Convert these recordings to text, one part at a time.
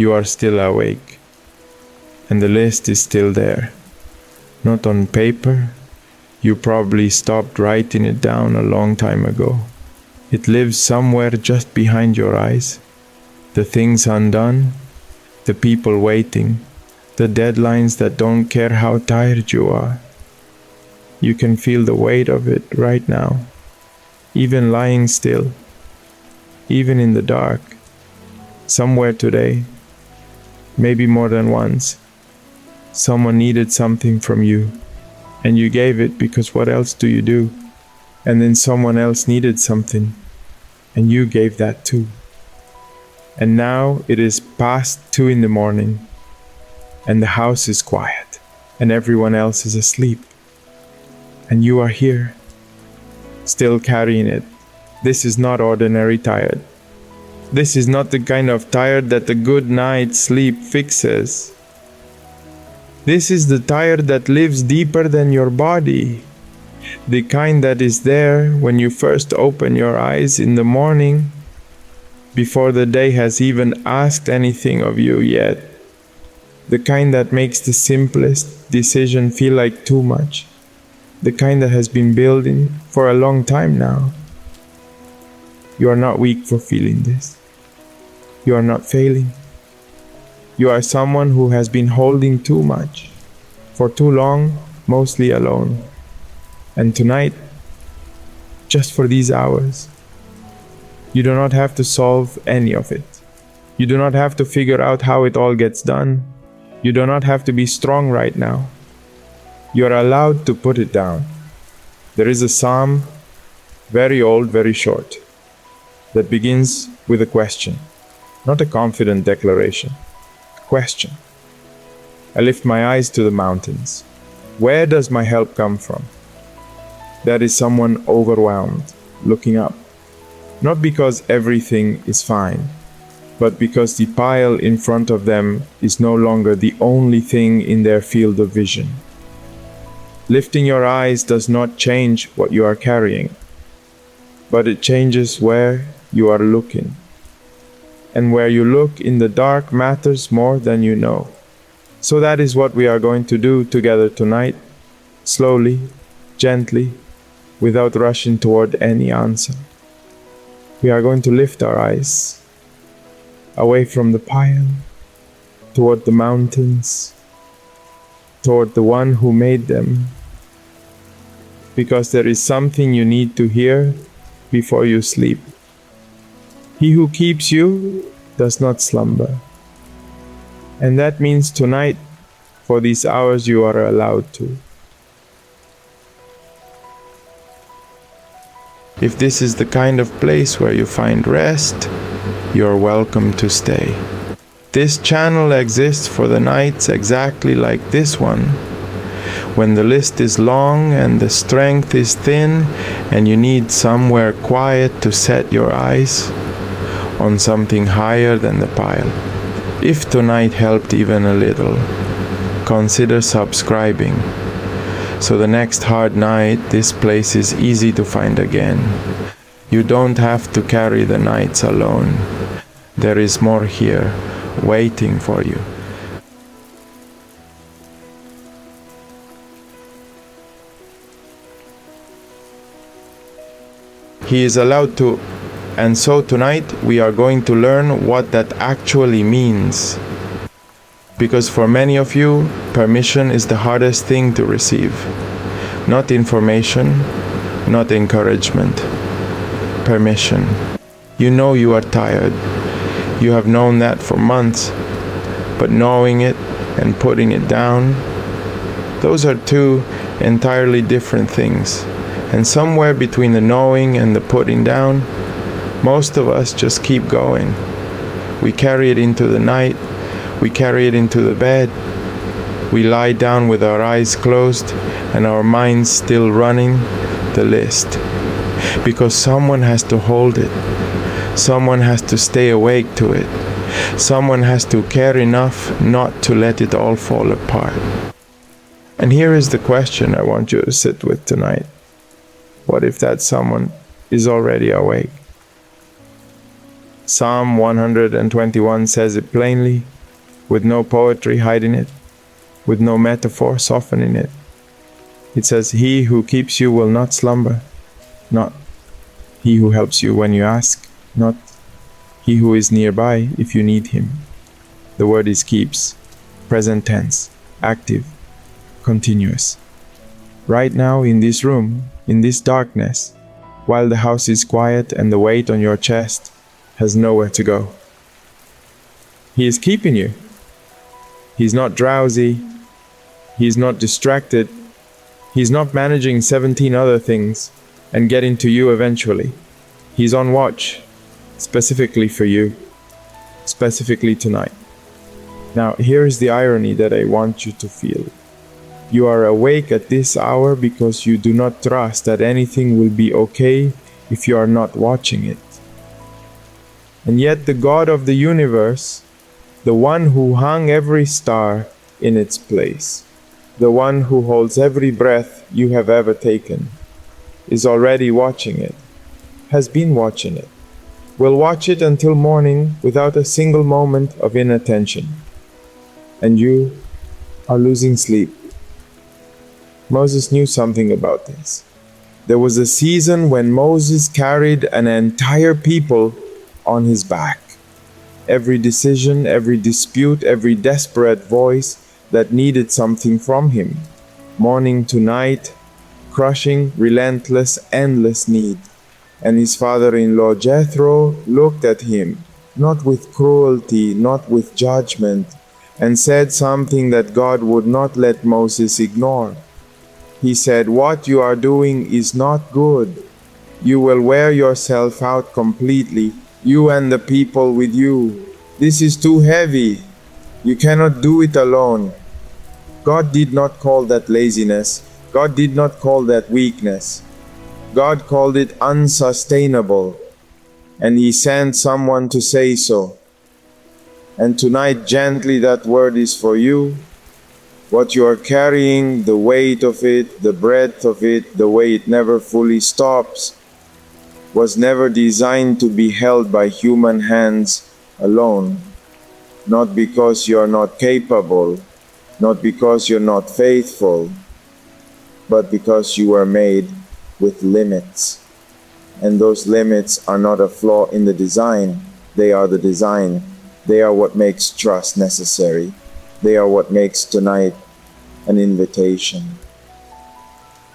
you are still awake. And the list is still there. Not on paper. You probably stopped writing it down a long time ago. It lives somewhere just behind your eyes. The things undone, the people waiting, the deadlines that don't care how tired you are. You can feel the weight of it right now, even lying still, even in the dark, somewhere today, maybe more than once. Someone needed something from you, and you gave it because what else do you do? And then someone else needed something, and you gave that too. And now it is past 2 in the morning, and the house is quiet, and everyone else is asleep. And you are here, still carrying it. This is not ordinary tired. This is not the kind of tired that a good night's sleep fixes. This is the tired that lives deeper than your body. The kind that is there when you first open your eyes in the morning, before the day has even asked anything of you yet. The kind that makes the simplest decision feel like too much. The kind that has been building for a long time now. You are not weak for feeling this. You are not failing. You are someone who has been holding too much, for too long, mostly alone. And tonight, just for these hours, you do not have to solve any of it. You do not have to figure out how it all gets done. You do not have to be strong right now. You are allowed to put it down. There is a psalm, very old, very short, that begins with a question, not a confident declaration. A question. I lift my eyes to the mountains. Where does my help come from? That is someone overwhelmed, looking up. Not because everything is fine, but because the pile in front of them is no longer the only thing in their field of vision. Lifting your eyes does not change what you are carrying, but it changes where you are looking. And where you look in the dark matters more than you know. So that is what we are going to do together tonight, slowly, gently, without rushing toward any answer. We are going to lift our eyes away from the pile, toward the mountains, toward the one who made them, because there is something you need to hear before you sleep. He who keeps you does not slumber. And that means tonight, for these hours, you are allowed to. If this is the kind of place where you find rest, you are welcome to stay. This channel exists for the nights exactly like this one, when the list is long and the strength is thin and you need somewhere quiet to set your eyes on something higher than the pile. If tonight helped even a little, consider subscribing. So the next hard night, this place is easy to find again. You don't have to carry the nights alone. There is more here, waiting for you. He is allowed to, and so tonight we are going to learn what that actually means. Because for many of you, permission is the hardest thing to receive. Not information, not encouragement. Permission. You know you are tired. You have known that for months. But knowing it and putting it down, those are two entirely different things. And somewhere between the knowing and the putting down, most of us just keep going. We carry it into the night. We carry it into the bed. We lie down with our eyes closed and our minds still running the list. Because someone has to hold it. Someone has to stay awake to it. Someone has to care enough not to let it all fall apart. And here is the question I want you to sit with tonight. What if that someone is already awake? Psalm 121 says it plainly, with no poetry hiding it, with no metaphor softening it. It says, "He who keeps you will not slumber," not "He who helps you when you ask," not "He who is nearby if you need him." The word is keeps, present tense, active, continuous. Right now in this room, in this darkness, while the house is quiet and the weight on your chest has nowhere to go. He is keeping you. He's not drowsy. He's not distracted. He's not managing 17 other things and getting to you eventually. He's on watch, specifically for you, specifically tonight. Now, here is the irony that I want you to feel. You are awake at this hour because you do not trust that anything will be okay if you are not watching it. And yet the God of the universe, the one who hung every star in its place, the one who holds every breath you have ever taken, is already watching it, has been watching it, will watch it until morning without a single moment of inattention. And you are losing sleep. Moses knew something about this. There was a season when Moses carried an entire people on his back. Every decision, every dispute, every desperate voice that needed something from him. Morning to night, crushing, relentless, endless need. And his father-in-law Jethro looked at him, not with cruelty, not with judgment, and said something that God would not let Moses ignore. He said, "What you are doing is not good. You will wear yourself out completely, you and the people with you. This is too heavy. You cannot do it alone." God did not call that laziness. God did not call that weakness. God called it unsustainable, and He sent someone to say so. And tonight, gently, that word is for you. What you are carrying, the weight of it, the breadth of it, the way it never fully stops, was never designed to be held by human hands alone. Not because you are not capable, not because you're not faithful, but because you were made with limits. And those limits are not a flaw in the design, they are the design. They are what makes trust necessary. They are what makes tonight an invitation.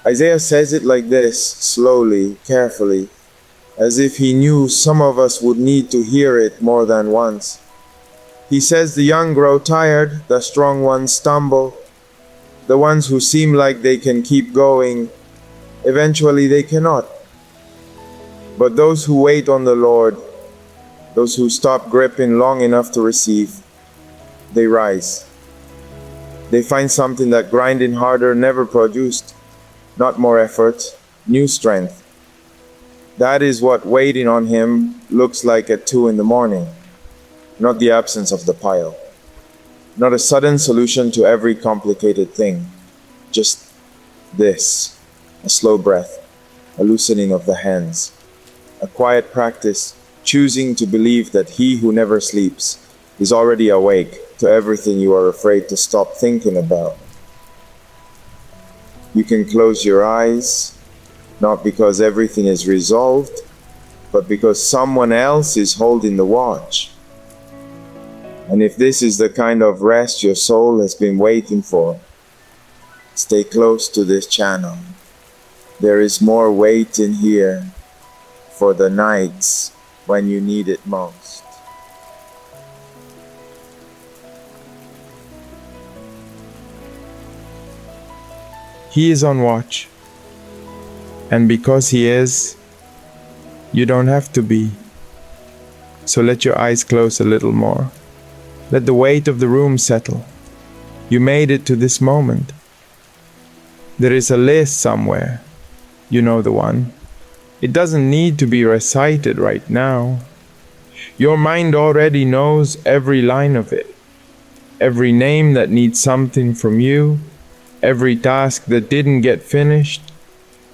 Isaiah says it like this, slowly, carefully, as if he knew some of us would need to hear it more than once. He says the young grow tired, the strong ones stumble. The ones who seem like they can keep going, eventually they cannot. But those who wait on the Lord, those who stop gripping long enough to receive, they rise. They find something that grinding harder never produced. Not more effort, new strength. That is what waiting on Him looks like at 2 in the morning. Not the absence of the pile. Not a sudden solution to every complicated thing. Just this, a slow breath, a loosening of the hands, a quiet practice, choosing to believe that He who never sleeps is already awake to everything you are afraid to stop thinking about. You can close your eyes, not because everything is resolved, but because someone else is holding the watch. And if this is the kind of rest your soul has been waiting for, stay close to this channel. There is more waiting here for the nights when you need it most. He is on watch. And because He is, you don't have to be. So let your eyes close a little more. Let the weight of the room settle. You made it to this moment. There is a list somewhere. You know the one. It doesn't need to be recited right now. Your mind already knows every line of it. Every name that needs something from you. Every task that didn't get finished.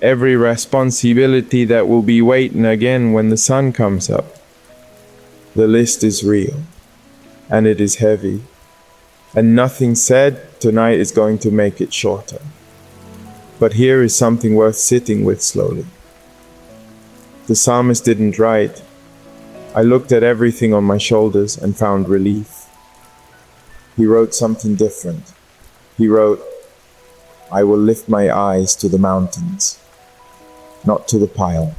Every responsibility that will be waiting again when the sun comes up. The list is real, and it is heavy, and nothing said tonight is going to make it shorter. But here is something worth sitting with slowly. The psalmist didn't write, "I looked at everything on my shoulders and found relief." He wrote something different. He wrote, "I will lift my eyes to the mountains." Not to the pile,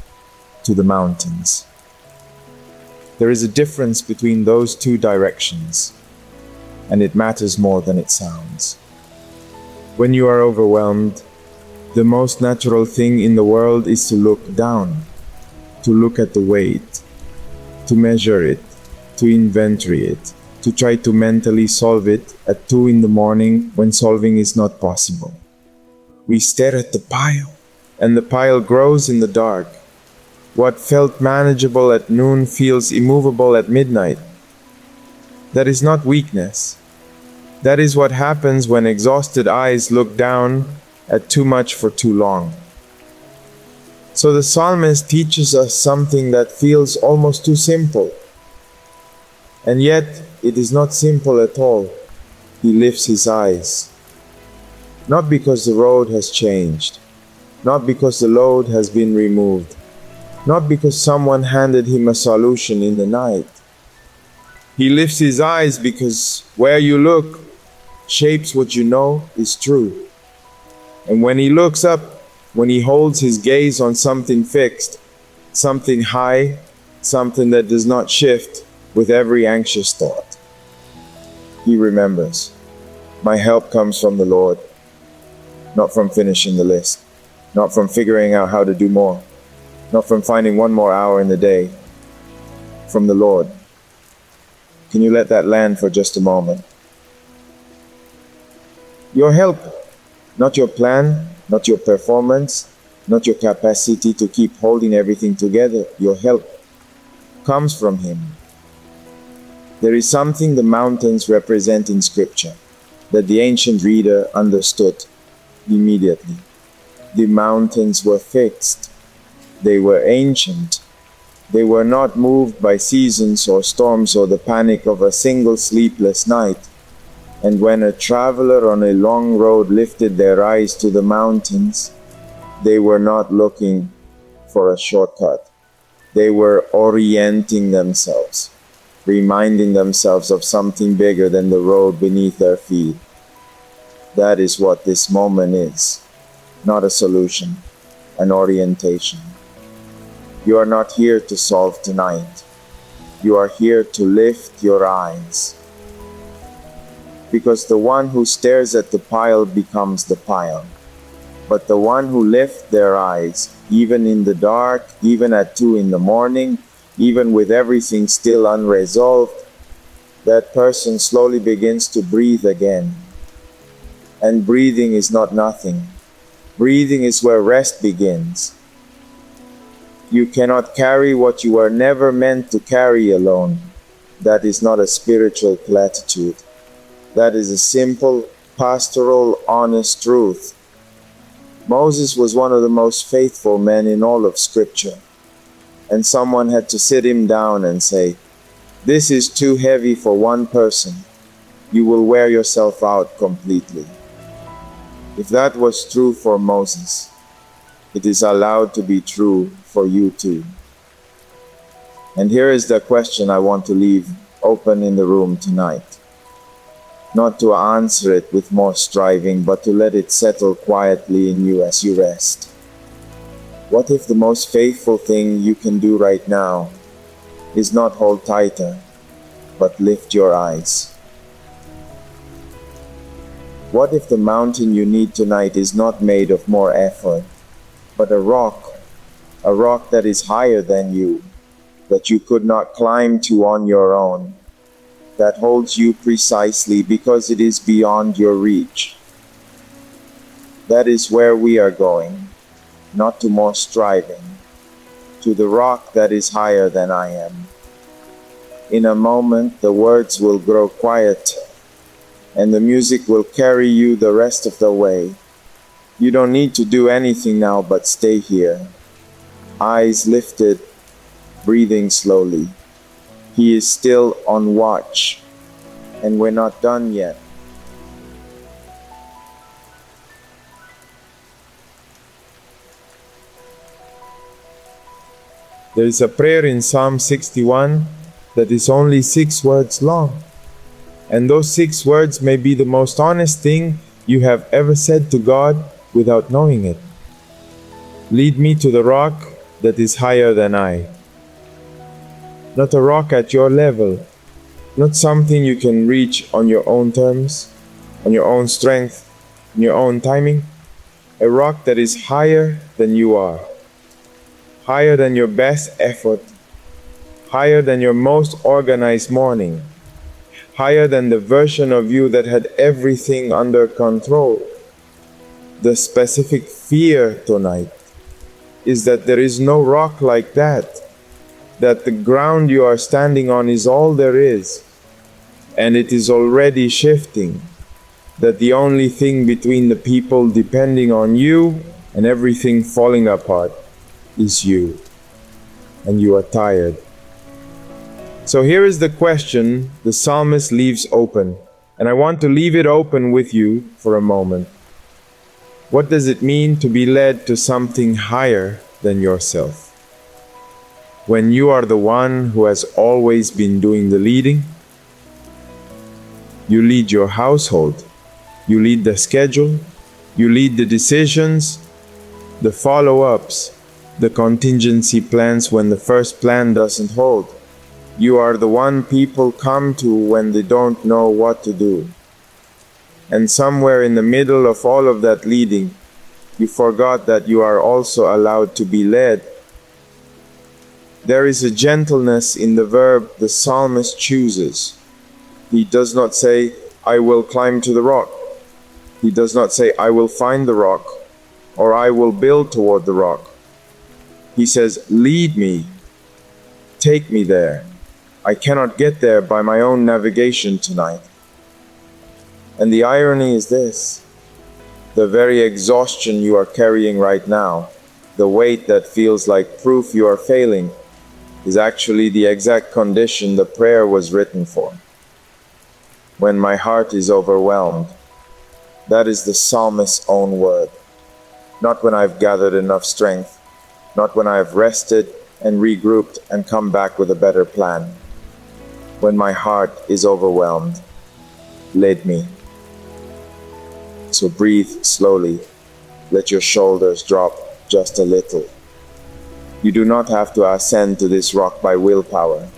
to the mountains. There is a difference between those two directions, and it matters more than it sounds. When you are overwhelmed, the most natural thing in the world is to look down, to look at the weight, to measure it, to inventory it, to try to mentally solve it at 2 in the morning when solving is not possible. We stare at the pile, and the pile grows in the dark. What felt manageable at noon feels immovable at midnight. That is not weakness. That is what happens when exhausted eyes look down at too much for too long. So the psalmist teaches us something that feels almost too simple. And yet, it is not simple at all. He lifts his eyes. Not because the road has changed. Not because the load has been removed. Not because someone handed him a solution in the night. He lifts his eyes because where you look shapes what you know is true. And when he looks up, when he holds his gaze on something fixed, something high, something that does not shift with every anxious thought, he remembers, my help comes from the Lord, not from finishing the list, not from figuring out how to do more, not from finding one more hour in the day, from the Lord. Can you let that land for just a moment? Your help, not your plan, not your performance, not your capacity to keep holding everything together. Your help comes from Him. There is something the mountains represent in Scripture that the ancient reader understood immediately. The mountains were fixed. They were ancient. They were not moved by seasons or storms or the panic of a single sleepless night. And when a traveler on a long road lifted their eyes to the mountains, they were not looking for a shortcut. They were orienting themselves, reminding themselves of something bigger than the road beneath their feet. That is what this moment is, not a solution, an orientation. You are not here to solve tonight. You are here to lift your eyes. Because the one who stares at the pile becomes the pile. But the one who lifts their eyes, even in the dark, even at 2 in the morning, even with everything still unresolved, that person slowly begins to breathe again. And breathing is not nothing. Breathing is where rest begins. You cannot carry what you were never meant to carry alone. That is not a spiritual platitude. That is a simple, pastoral, honest truth. Moses was one of the most faithful men in all of Scripture. And someone had to sit him down and say, "This is too heavy for one person. You will wear yourself out completely." If that was true for Moses, it is allowed to be true for you too. And here is the question I want to leave open in the room tonight. Not to answer it with more striving, but to let it settle quietly in you as you rest. What if the most faithful thing you can do right now is not hold tighter, but lift your eyes? What if the mountain you need tonight is not made of more effort, but a rock that is higher than you, that you could not climb to on your own, that holds you precisely because it is beyond your reach? That is where we are going, not to more striving, to the rock that is higher than I am. In a moment, the words will grow quiet, and the music will carry you the rest of the way. You don't need to do anything now but stay here, eyes lifted, breathing slowly. He is still on watch, and we're not done yet. There is a prayer in Psalm 61 that is only 6 words long. And those 6 words may be the most honest thing you have ever said to God without knowing it. Lead me to the rock that is higher than I. Not a rock at your level, not something you can reach on your own terms, on your own strength, in your own timing. A rock that is higher than you are, higher than your best effort, higher than your most organized morning, higher than the version of you that had everything under control. The specific fear tonight is that there is no rock like that the ground you are standing on is all there is, and it is already shifting, that the only thing between the people depending on you and everything falling apart is you, and you are tired. So here is the question the psalmist leaves open, and I want to leave it open with you for a moment. What does it mean to be led to something higher than yourself? When you are the one who has always been doing the leading, you lead your household, you lead the schedule, you lead the decisions, the follow-ups, the contingency plans when the first plan doesn't hold. You are the one people come to when they don't know what to do. And somewhere in the middle of all of that leading, you forgot that you are also allowed to be led. There is a gentleness in the verb the psalmist chooses. He does not say, I will climb to the rock. He does not say, I will find the rock, or I will build toward the rock. He says, lead me, take me there. I cannot get there by my own navigation tonight. And the irony is this: the very exhaustion you are carrying right now, the weight that feels like proof you are failing, is actually the exact condition the prayer was written for. When my heart is overwhelmed, that is the psalmist's own word. Not when I've gathered enough strength, not when I've rested and regrouped and come back with a better plan. When my heart is overwhelmed, lead me. So breathe slowly. Let your shoulders drop just a little. You do not have to ascend to this rock by willpower.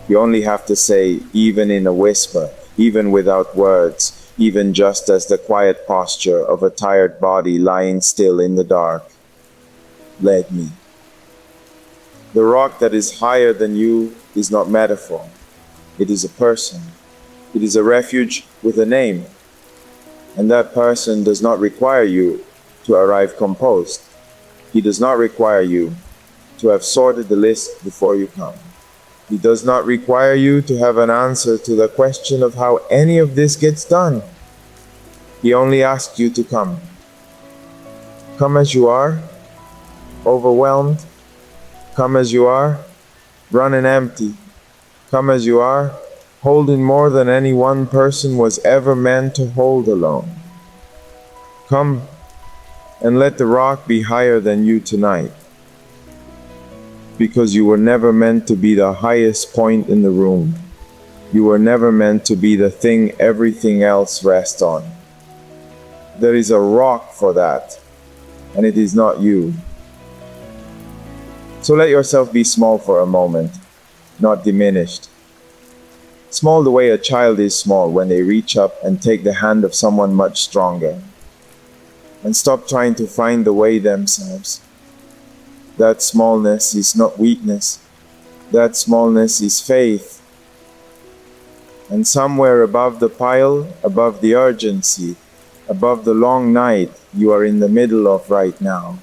You only have to say, even in a whisper, even without words, even just as the quiet posture of a tired body lying still in the dark, lead me. The rock that is higher than you is not metaphor. It is a person. It is a refuge with a name. And that person does not require you to arrive composed. He does not require you to have sorted the list before you come. He does not require you to have an answer to the question of how any of this gets done. He only asks you to come. Come as you are, overwhelmed. Come as you are, running empty. Come as you are, holding more than any one person was ever meant to hold alone. Come and let the rock be higher than you tonight, because you were never meant to be the highest point in the room. You were never meant to be the thing everything else rests on. There is a rock for that, and it is not you. So let yourself be small for a moment, not diminished. Small the way a child is small when they reach up and take the hand of someone much stronger. And stop trying to find the way themselves. That smallness is not weakness. That smallness is faith. And somewhere above the pile, above the urgency, above the long night you are in the middle of right now,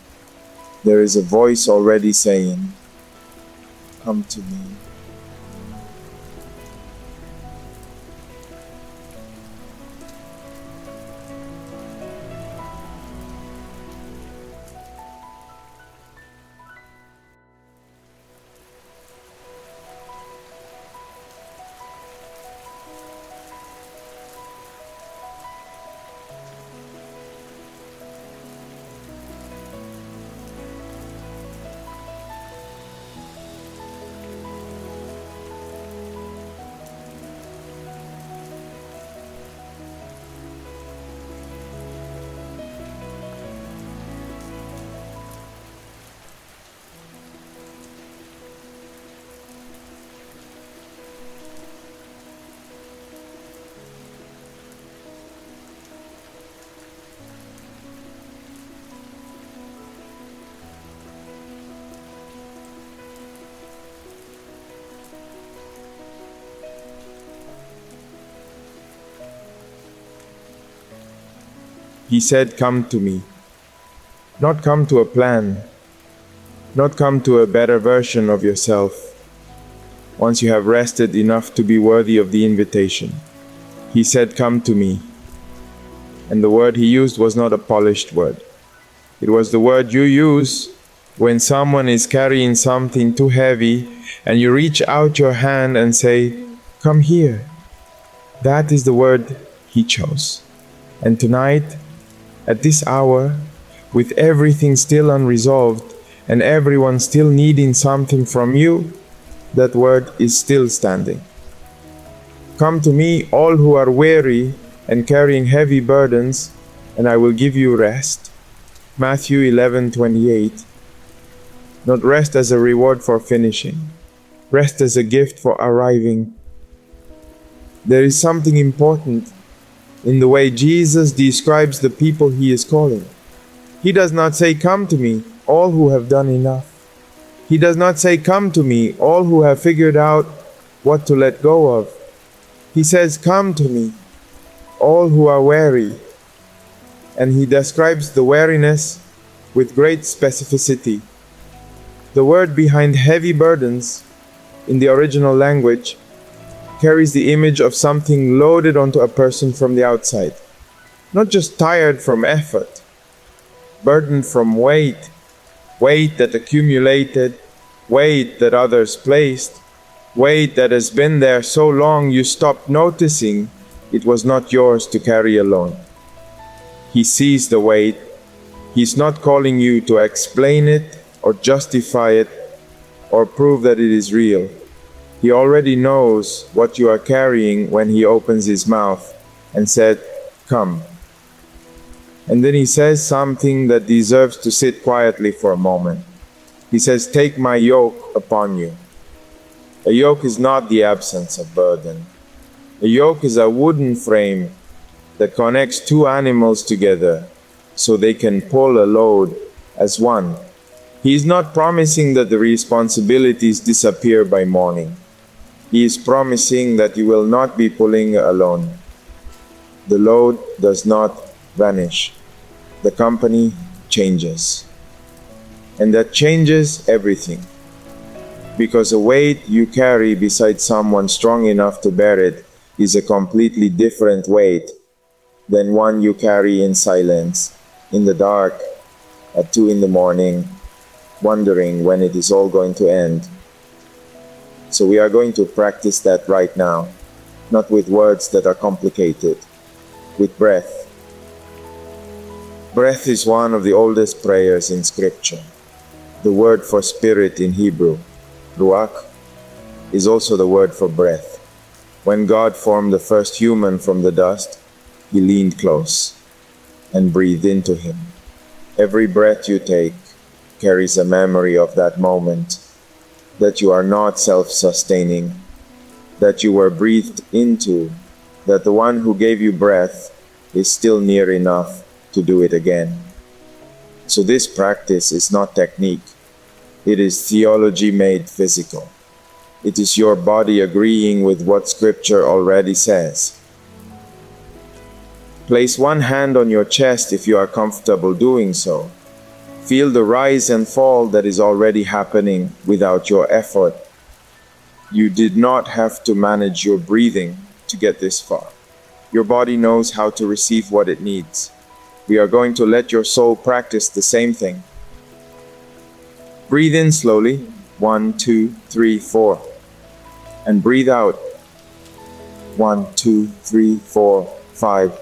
there is a voice already saying, come to me. He said, come to me. Not come to a plan, not come to a better version of yourself, once you have rested enough to be worthy of the invitation. He said, come to me. And the word he used was not a polished word. It was the word you use when someone is carrying something too heavy and you reach out your hand and say, come here. That is the word he chose. And tonight, at this hour, with everything still unresolved and everyone still needing something from you, that word is still standing. Come to me, all who are weary and carrying heavy burdens, and I will give you rest. Matthew 11:28. Not rest as a reward for finishing, rest as a gift for arriving. There is something important in the way Jesus describes the people he is calling. He does not say, come to me, all who have done enough. He does not say, come to me, all who have figured out what to let go of. He says, come to me, all who are weary. And he describes the weariness with great specificity. The word behind heavy burdens in the original language carries the image of something loaded onto a person from the outside. Not just tired from effort, burdened from weight that accumulated, weight that others placed, weight that has been there so long you stopped noticing it was not yours to carry alone. He sees the weight. He's not calling you to explain it or justify it or prove that it is real. He already knows what you are carrying when he opens his mouth and said, come. And then he says something that deserves to sit quietly for a moment. He says, take my yoke upon you. A yoke is not the absence of burden. A yoke is a wooden frame that connects two animals together so they can pull a load as one. He is not promising that the responsibilities disappear by morning. He is promising that you will not be pulling alone. The load does not vanish. The company changes. And that changes everything. Because a weight you carry beside someone strong enough to bear it is a completely different weight than one you carry in silence, in the dark, at 2 a.m, wondering when it is all going to end. So we are going to practice that right now, not with words that are complicated, with breath. Breath is one of the oldest prayers in Scripture. The word for spirit in Hebrew, ruach, is also the word for breath. When God formed the first human from the dust, he leaned close and breathed into him. Every breath you take carries a memory of that moment, that you are not self-sustaining, that you were breathed into, that the one who gave you breath is still near enough to do it again. So this practice is not technique. It is theology made physical. It is your body agreeing with what Scripture already says. Place one hand on your chest if you are comfortable doing so. Feel the rise and fall that is already happening without your effort. You did not have to manage your breathing to get this far. Your body knows how to receive what it needs. We are going to let your soul practice the same thing. Breathe in slowly, 1, 2, 3, 4. And breathe out, 1, 2, 3, 4, 5,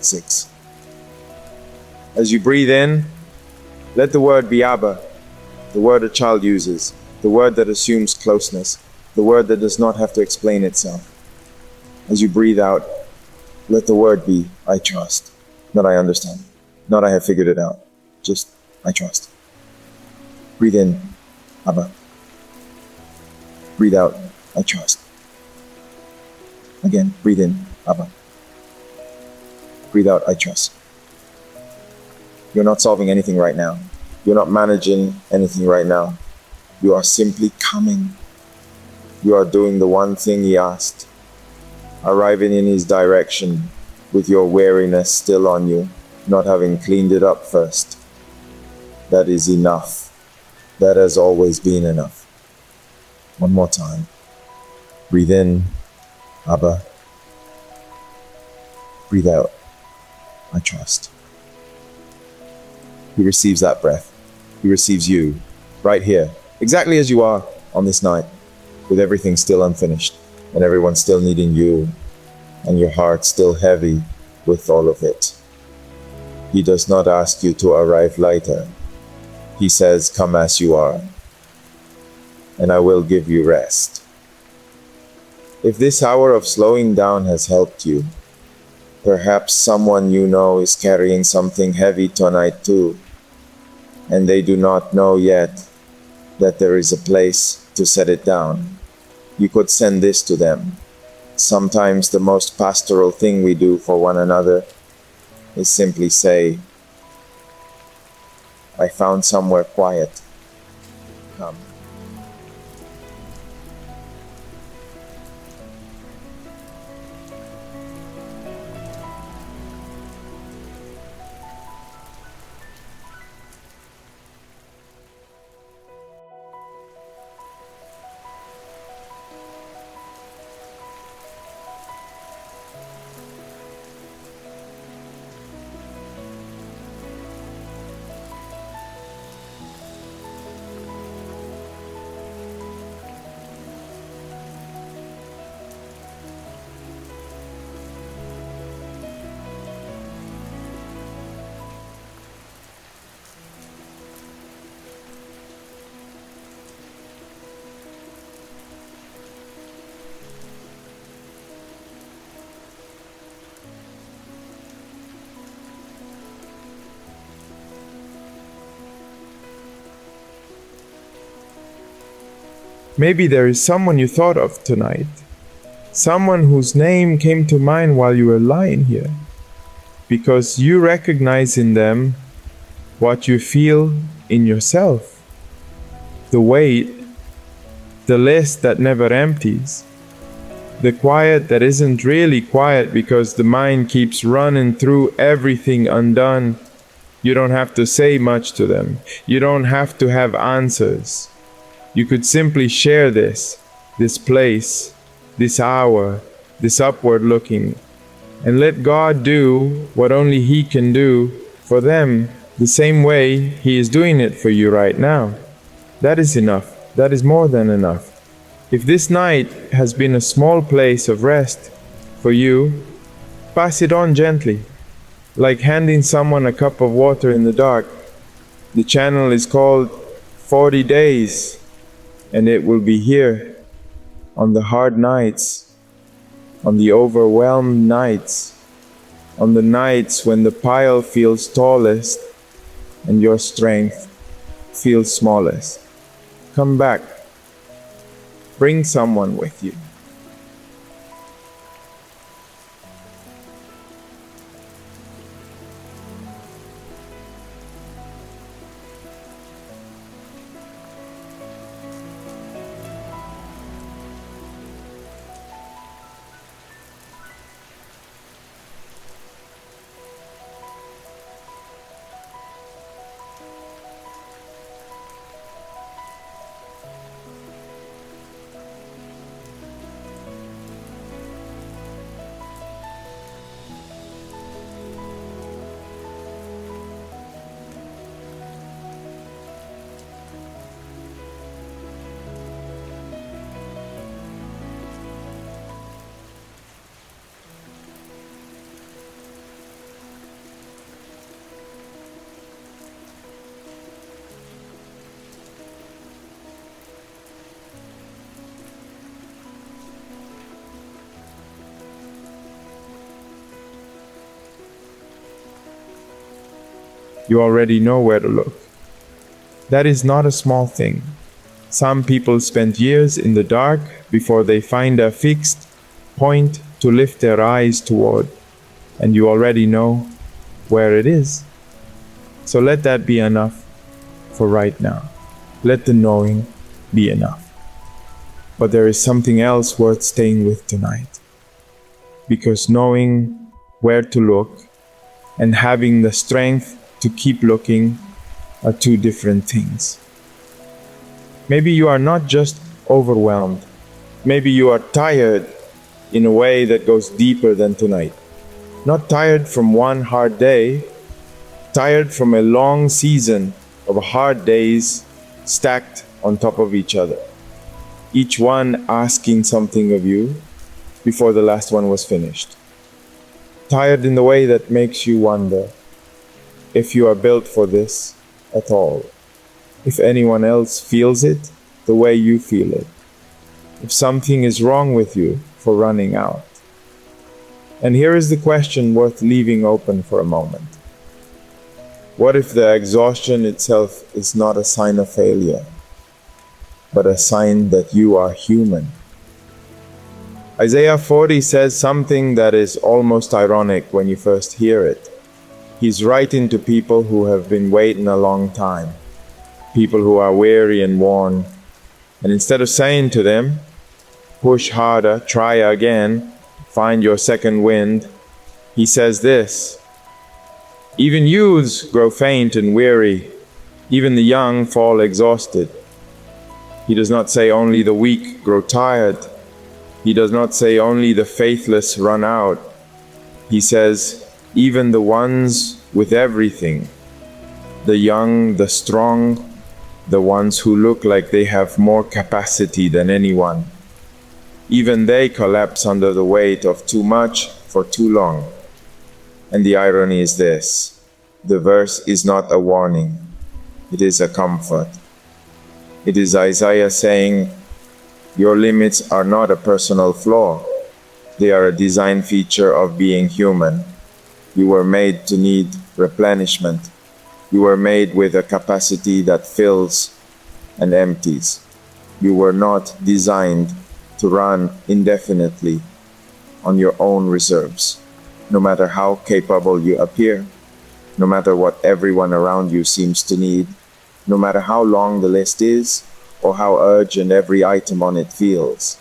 6. As you breathe in, let the word be Abba, the word a child uses, the word that assumes closeness, the word that does not have to explain itself. As you breathe out, let the word be I trust, not I understand, not I have figured it out, just I trust. Breathe in, Abba. Breathe out, I trust. Again, breathe in, Abba. Breathe out, I trust. You're not solving anything right now. You're not managing anything right now. You are simply coming. You are doing the one thing he asked, arriving in his direction with your weariness still on you, not having cleaned it up first. That is enough. That has always been enough. One more time. Breathe in, Abba. Breathe out. I trust. He receives that breath. He receives you, right here, exactly as you are on this night, with everything still unfinished, and everyone still needing you, and your heart still heavy with all of it. He does not ask you to arrive later. He says, come as you are, and I will give you rest. If this hour of slowing down has helped you, perhaps someone you know is carrying something heavy tonight too, and they do not know yet that there is a place to set it down. You could send this to them. Sometimes the most pastoral thing we do for one another is simply say, I found somewhere quiet. Come. Maybe there is someone you thought of tonight, someone whose name came to mind while you were lying here, because you recognize in them what you feel in yourself, the weight, the list that never empties, the quiet that isn't really quiet because the mind keeps running through everything undone. You don't have to say much to them. You don't have to have answers. You could simply share this place, this hour, this upward looking, and let God do what only He can do for them the same way He is doing it for you right now. That is enough. That is more than enough. If this night has been a small place of rest for you, pass it on gently, like handing someone a cup of water in the dark. The channel is called 40 days. And it will be here on the hard nights, on the overwhelmed nights, on the nights when the pile feels tallest and your strength feels smallest. Come back. Bring someone with you. You already know where to look. That is not a small thing. Some people spend years in the dark before they find a fixed point to lift their eyes toward, and you already know where it is. So let that be enough for right now. Let the knowing be enough. But there is something else worth staying with tonight. Because knowing where to look and having the strength to keep looking are two different things. Maybe you are not just overwhelmed. Maybe you are tired in a way that goes deeper than tonight. Not tired from one hard day, tired from a long season of hard days stacked on top of each other, each one asking something of you before the last one was finished. Tired in the way that makes you wonder if you are built for this at all, if anyone else feels it the way you feel it, if something is wrong with you for running out. And here is the question worth leaving open for a moment. What if the exhaustion itself is not a sign of failure, but a sign that you are human? Isaiah 40 says something that is almost ironic when you first hear it. He's writing to people who have been waiting a long time, people who are weary and worn. And instead of saying to them, push harder, try again, find your second wind, he says this: even youths grow faint and weary, even the young fall exhausted. He does not say only the weak grow tired. He does not say only the faithless run out. He says even the ones with everything, the young, the strong, the ones who look like they have more capacity than anyone, even they collapse under the weight of too much for too long. And the irony is this: the verse is not a warning, it is a comfort. It is Isaiah saying, your limits are not a personal flaw, they are a design feature of being human. You were made to need replenishment. You were made with a capacity that fills and empties. You were not designed to run indefinitely on your own reserves, no matter how capable you appear, no matter what everyone around you seems to need, no matter how long the list is or how urgent every item on it feels.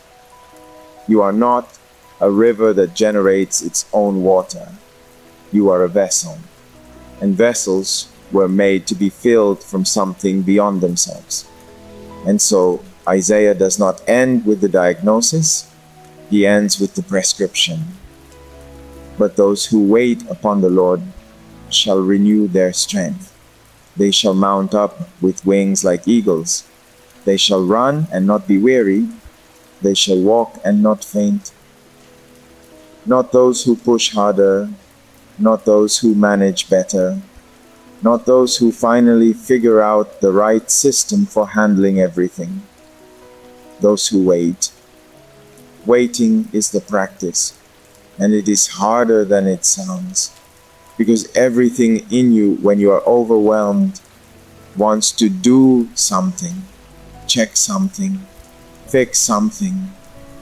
You are not a river that generates its own water. You are a vessel, and vessels were made to be filled from something beyond themselves. And so Isaiah does not end with the diagnosis, he ends with the prescription. But those who wait upon the Lord shall renew their strength. They shall mount up with wings like eagles. They shall run and not be weary. They shall walk and not faint. Not those who push harder, not those who manage better, not those who finally figure out the right system for handling everything. Those who wait. Waiting is the practice, and it is harder than it sounds, because everything in you, when you are overwhelmed, wants to do something, check something, fix something,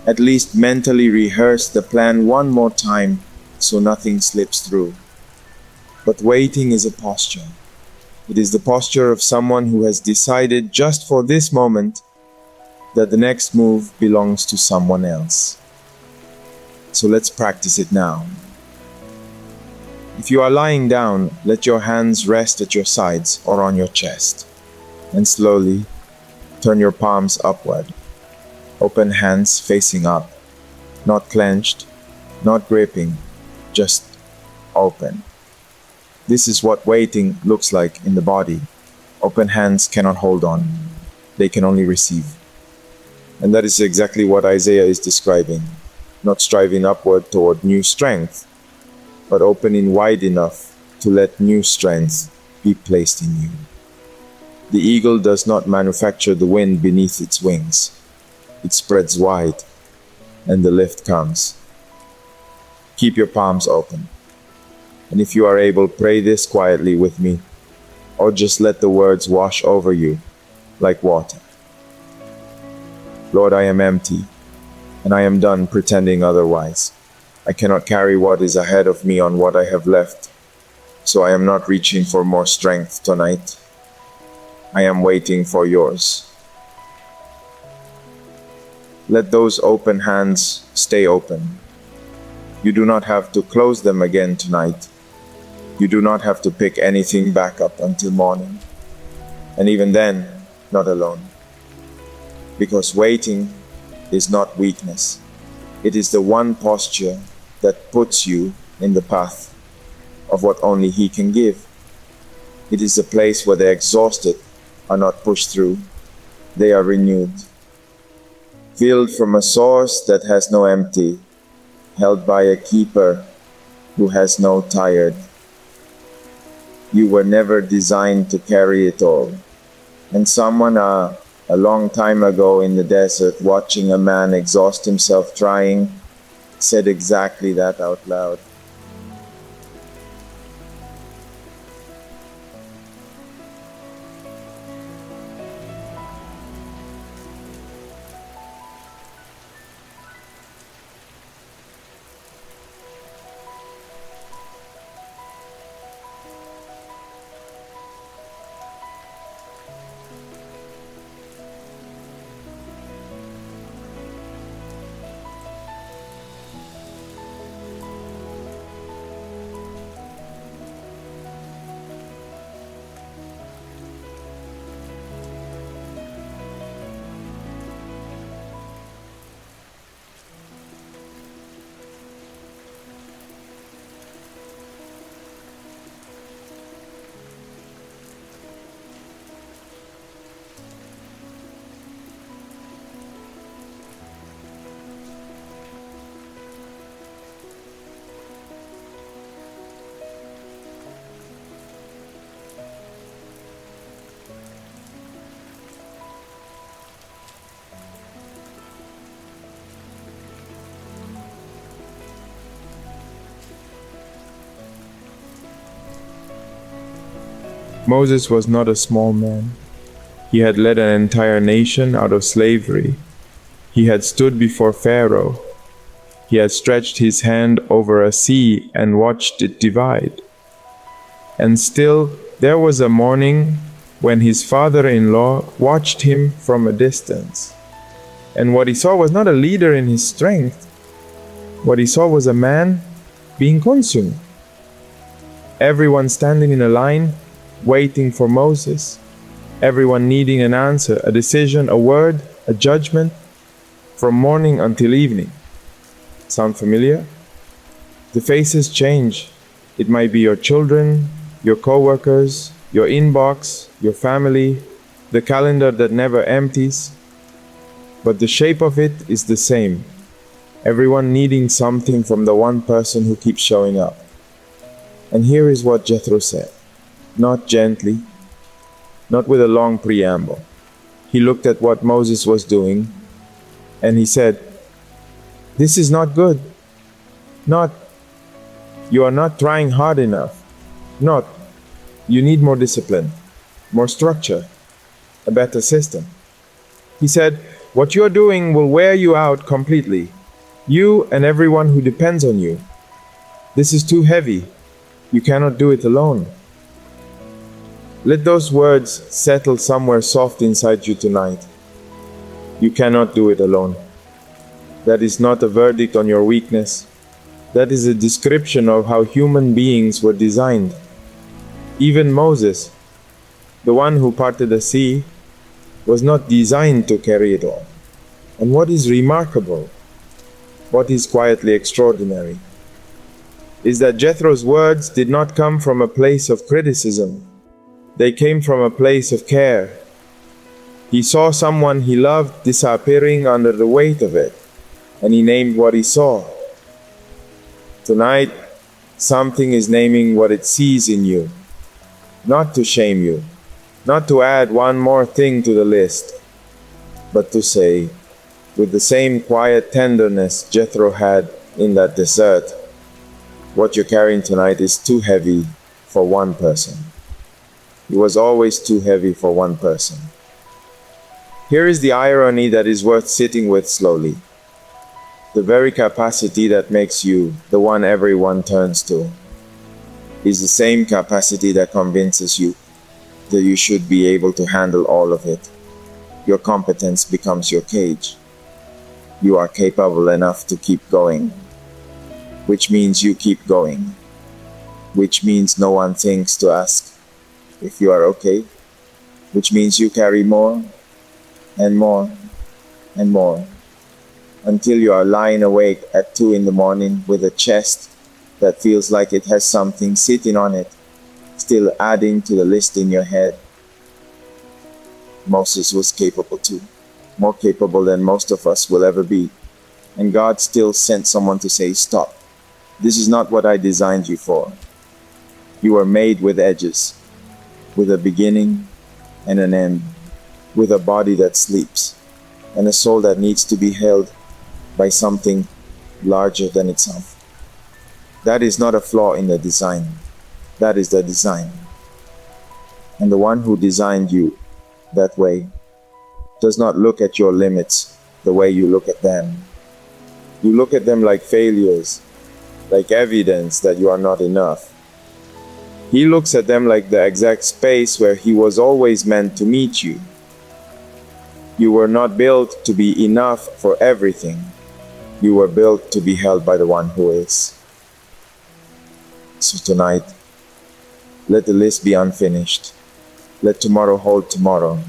at least mentally rehearse the plan one more time so nothing slips through. But waiting is a posture. It is the posture of someone who has decided just for this moment that the next move belongs to someone else. So let's practice it now. If you are lying down, let your hands rest at your sides or on your chest, and slowly turn your palms upward. Open hands facing up, not clenched, not gripping, just open. This is what waiting looks like in the body. Open hands cannot hold on, they can only receive. And that is exactly what Isaiah is describing, not striving upward toward new strength, but opening wide enough to let new strength be placed in you. The eagle does not manufacture the wind beneath its wings. It spreads wide, and the lift comes. Keep your palms open. And if you are able, pray this quietly with me, or just let the words wash over you like water. Lord, I am empty, and I am done pretending otherwise. I cannot carry what is ahead of me on what I have left, so I am not reaching for more strength tonight. I am waiting for yours. Let those open hands stay open. You do not have to close them again tonight. You do not have to pick anything back up until morning. And even then, not alone. Because waiting is not weakness. It is the one posture that puts you in the path of what only He can give. It is the place where the exhausted are not pushed through, they are renewed. Filled from a source that has no empty, held by a keeper who has no tired. You were never designed to carry it all. And someone a long time ago in the desert, watching a man exhaust himself trying, said exactly that out loud. Moses was not a small man. He had led an entire nation out of slavery. He had stood before Pharaoh. He had stretched his hand over a sea and watched it divide. And still, there was a morning when his father-in-law watched him from a distance. And what he saw was not a leader in his strength. What he saw was a man being consumed. Everyone standing in a line, waiting for Moses. Everyone needing an answer, a decision, a word, a judgment, from morning until evening. Sound familiar? The faces change. It might be your children, your co-workers, your inbox, your family, the calendar that never empties. But the shape of it is the same. Everyone needing something from the one person who keeps showing up. And here is what Jethro said. Not gently, not with a long preamble. He looked at what Moses was doing, and he said, "This is not good. Not, you are not trying hard enough. Not, you need more discipline, more structure, a better system." He said, "What you're doing will wear you out completely. You and everyone who depends on you. This is too heavy. You cannot do it alone." Let those words settle somewhere soft inside you tonight. You cannot do it alone. That is not a verdict on your weakness. That is a description of how human beings were designed. Even Moses, the one who parted the sea, was not designed to carry it all. And what is remarkable, what is quietly extraordinary, is that Jethro's words did not come from a place of criticism. They came from a place of care. He saw someone he loved disappearing under the weight of it, and he named what he saw. Tonight, something is naming what it sees in you, not to shame you, not to add one more thing to the list, but to say, with the same quiet tenderness Jethro had in that desert, what you're carrying tonight is too heavy for one person. It was always too heavy for one person. Here is the irony that is worth sitting with slowly. The very capacity that makes you the one everyone turns to is the same capacity that convinces you that you should be able to handle all of it. Your competence becomes your cage. You are capable enough to keep going, which means you keep going. which means no one thinks to ask if you are okay, which means you carry more and more and more until you are lying awake at 2 in the morning with a chest that feels like it has something sitting on it, still adding to the list in your head. Moses was capable too, more capable than most of us will ever be. And God still sent someone to say, "Stop. This is not what I designed you for. You were made with edges, with a beginning and an end, with a body that sleeps, and a soul that needs to be held by something larger than itself." That is not a flaw in the design. That is the design. And the one who designed you that way does not look at your limits the way you look at them. You look at them like failures, like evidence that you are not enough. He looks at them like the exact space where he was always meant to meet you. You were not built to be enough for everything. You were built to be held by the one who is. So tonight, let the list be unfinished. Let tomorrow hold tomorrow.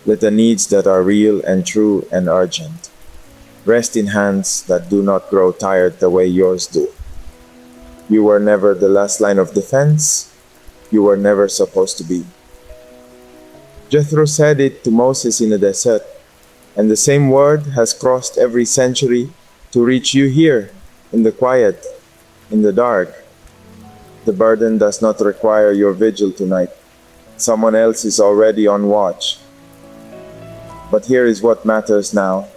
Let the needs that are real and true and urgent rest in hands that do not grow tired the way yours do. You were never the last line of defense. You were never supposed to be. Jethro said it to Moses in the desert, and the same word has crossed every century to reach you here, in the quiet, in the dark. The burden does not require your vigil tonight. Someone else is already on watch. But here is what matters now,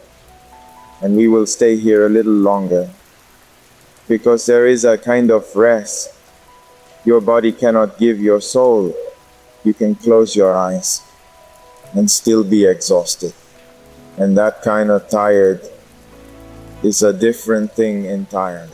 and we will stay here a little longer, because there is a kind of rest your body cannot give your soul. You can close your eyes and still be exhausted. And that kind of tired is a different thing entirely.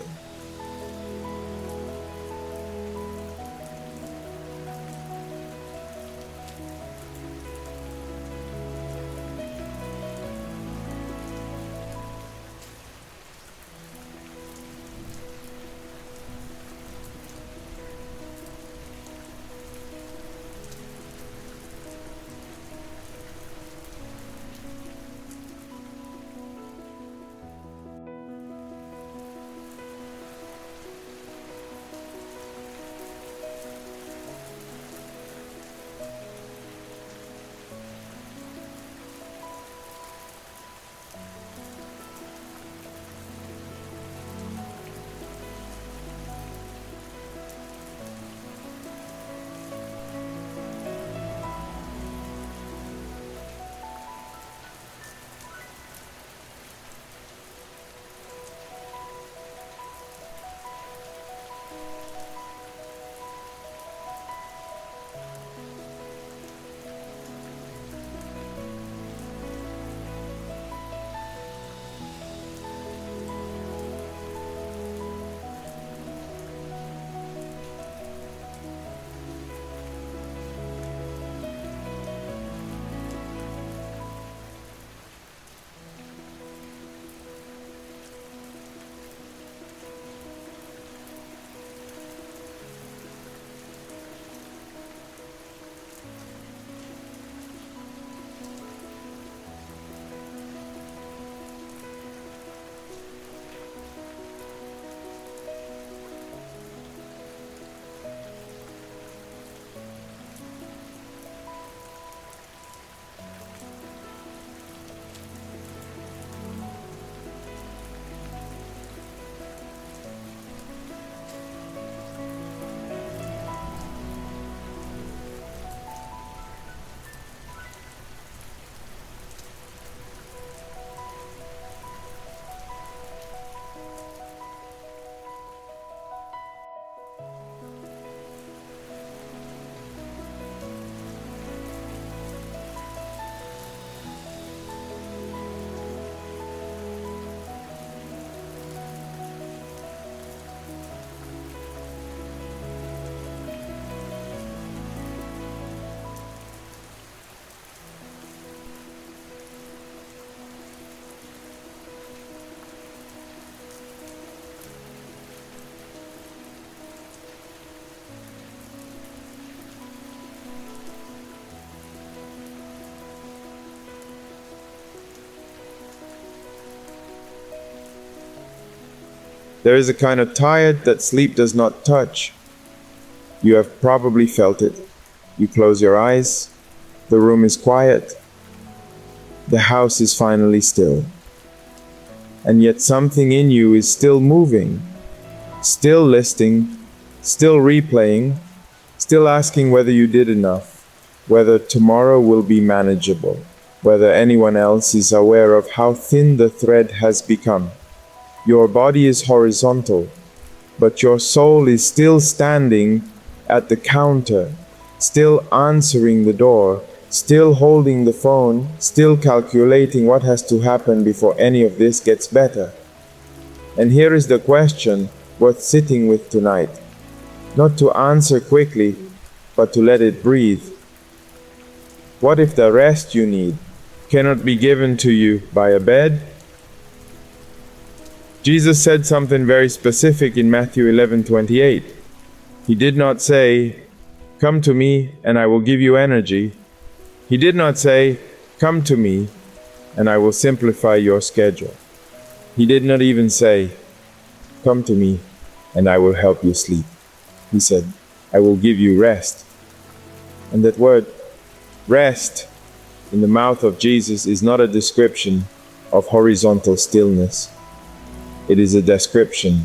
There is a kind of tired that sleep does not touch. You have probably felt it. You close your eyes, the room is quiet, the house is finally still. And yet something in you is still moving, still listening, still replaying, still asking whether you did enough, whether tomorrow will be manageable, whether anyone else is aware of how thin the thread has become. Your body is horizontal, but your soul is still standing at the counter, still answering the door, still holding the phone, still calculating what has to happen before any of this gets better. And here is the question worth sitting with tonight. Not to answer quickly, but to let it breathe. What if the rest you need cannot be given to you by a bed? Jesus said something very specific in Matthew 11:28. He did not say, "Come to me and I will give you energy." He did not say, "Come to me and I will simplify your schedule." He did not even say, "Come to me and I will help you sleep." He said, "I will give you rest." And that word, rest, in the mouth of Jesus is not a description of horizontal stillness. It is a description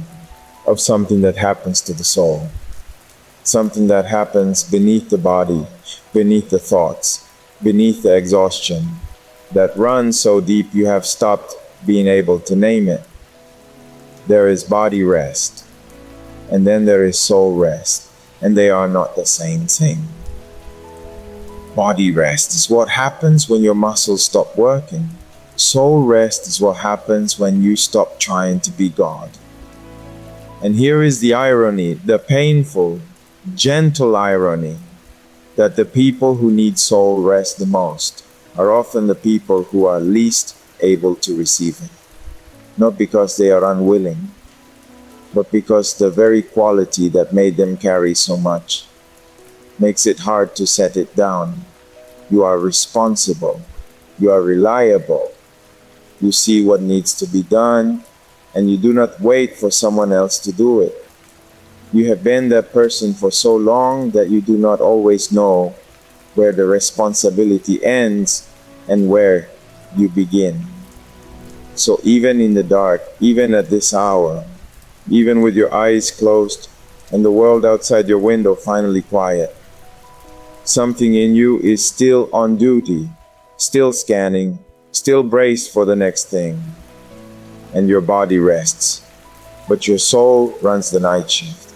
of something that happens to the soul. Something that happens beneath the body, beneath the thoughts, beneath the exhaustion, that runs so deep you have stopped being able to name it. There is body rest, and then there is soul rest, and they are not the same thing. Body rest is what happens when your muscles stop working. Soul rest is what happens when you stop trying to be God. And here is the irony, the painful, gentle irony, that the people who need soul rest the most are often the people who are least able to receive it. Not because they are unwilling, but because the very quality that made them carry so much makes it hard to set it down. You are responsible, you are reliable, you see what needs to be done, and you do not wait for someone else to do it. You have been that person for so long that you do not always know where the responsibility ends and where you begin. So even in the dark, even at this hour, even with your eyes closed and the world outside your window finally quiet, something in you is still on duty, still scanning, still braced for the next thing. And your body rests, but your soul runs the night shift.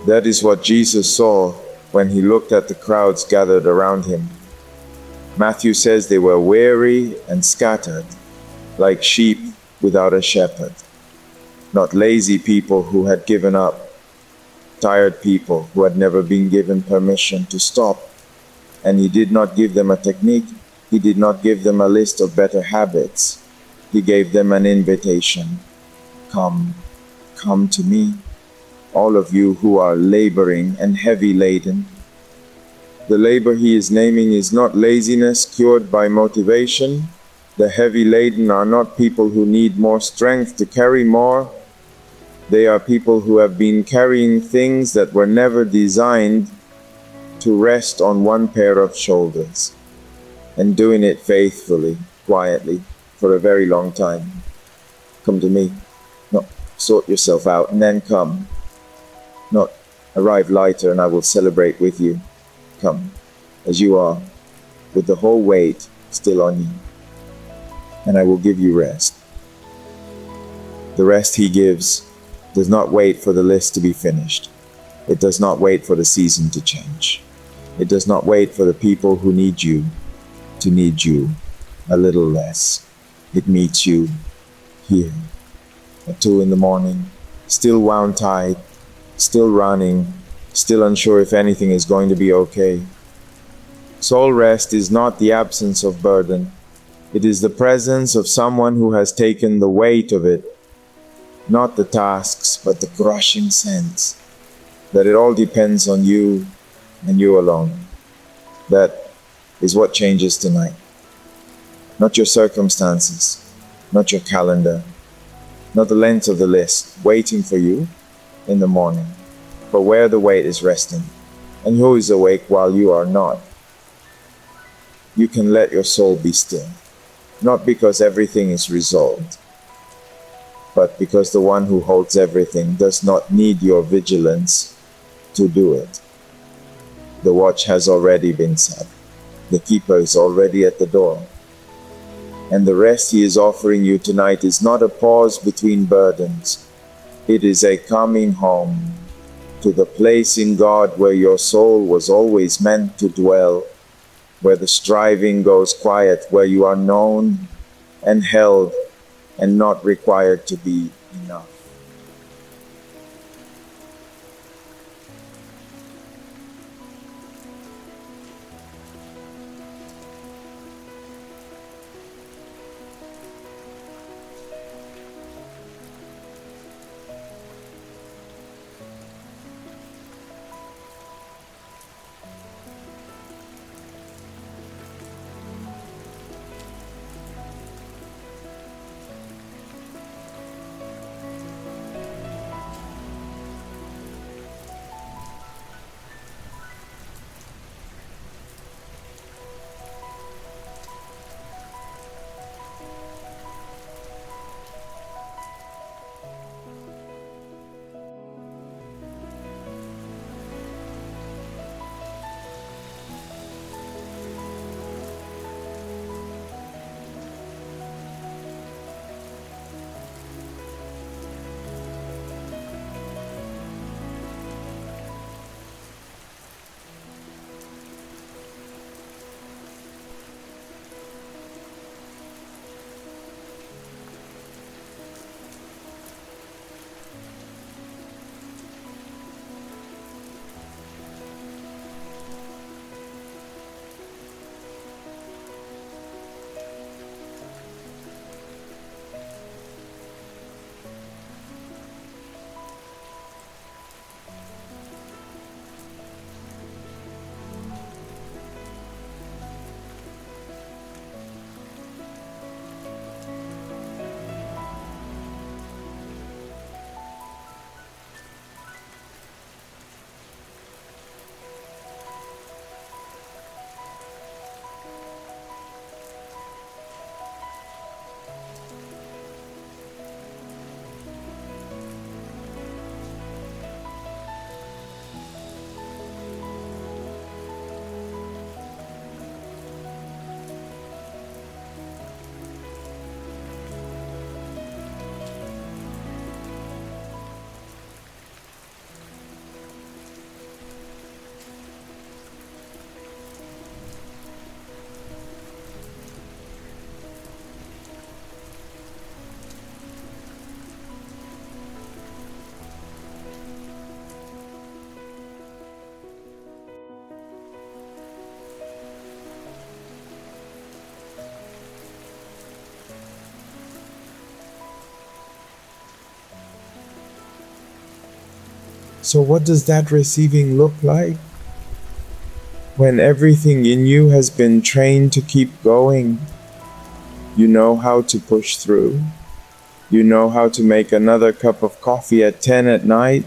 That is what Jesus saw when he looked at the crowds gathered around him. Matthew says they were weary and scattered, like sheep without a shepherd. Not lazy people who had given up, tired people who had never been given permission to stop. And he did not give them a technique, he did not give them a list of better habits. He gave them an invitation. Come, come to me, all of you who are laboring and heavy laden. The labor he is naming is not laziness cured by motivation. The heavy laden are not people who need more strength to carry more. They are people who have been carrying things that were never designed to rest on one pair of shoulders, and doing it faithfully, quietly, for a very long time. Come to me. No, sort yourself out and then come. Not arrive lighter and I will celebrate with you. Come, as you are, with the whole weight still on you, and I will give you rest. The rest he gives does not wait for the list to be finished. It does not wait for the season to change. It does not wait for the people who need you to need you a little less. It meets you here at 2 a.m, still wound tight, still running, still unsure if anything is going to be okay. Soul rest is not the absence of burden. It is the presence of someone who has taken the weight of it, not the tasks, but the crushing sense that it all depends on you and you alone. That is what changes tonight. Not your circumstances, not your calendar, not the length of the list waiting for you in the morning, but where the weight is resting, and who is awake while you are not. You can let your soul be still, not because everything is resolved, but because the one who holds everything does not need your vigilance to do it. The watch has already been set. The keeper is already at the door. And the rest he is offering you tonight is not a pause between burdens. It is a coming home to the place in God where your soul was always meant to dwell, where the striving goes quiet, where you are known and held and not required to be enough. So, what does that receiving look like? When everything in you has been trained to keep going, you know how to push through. You know how to make another cup of coffee at 10 at night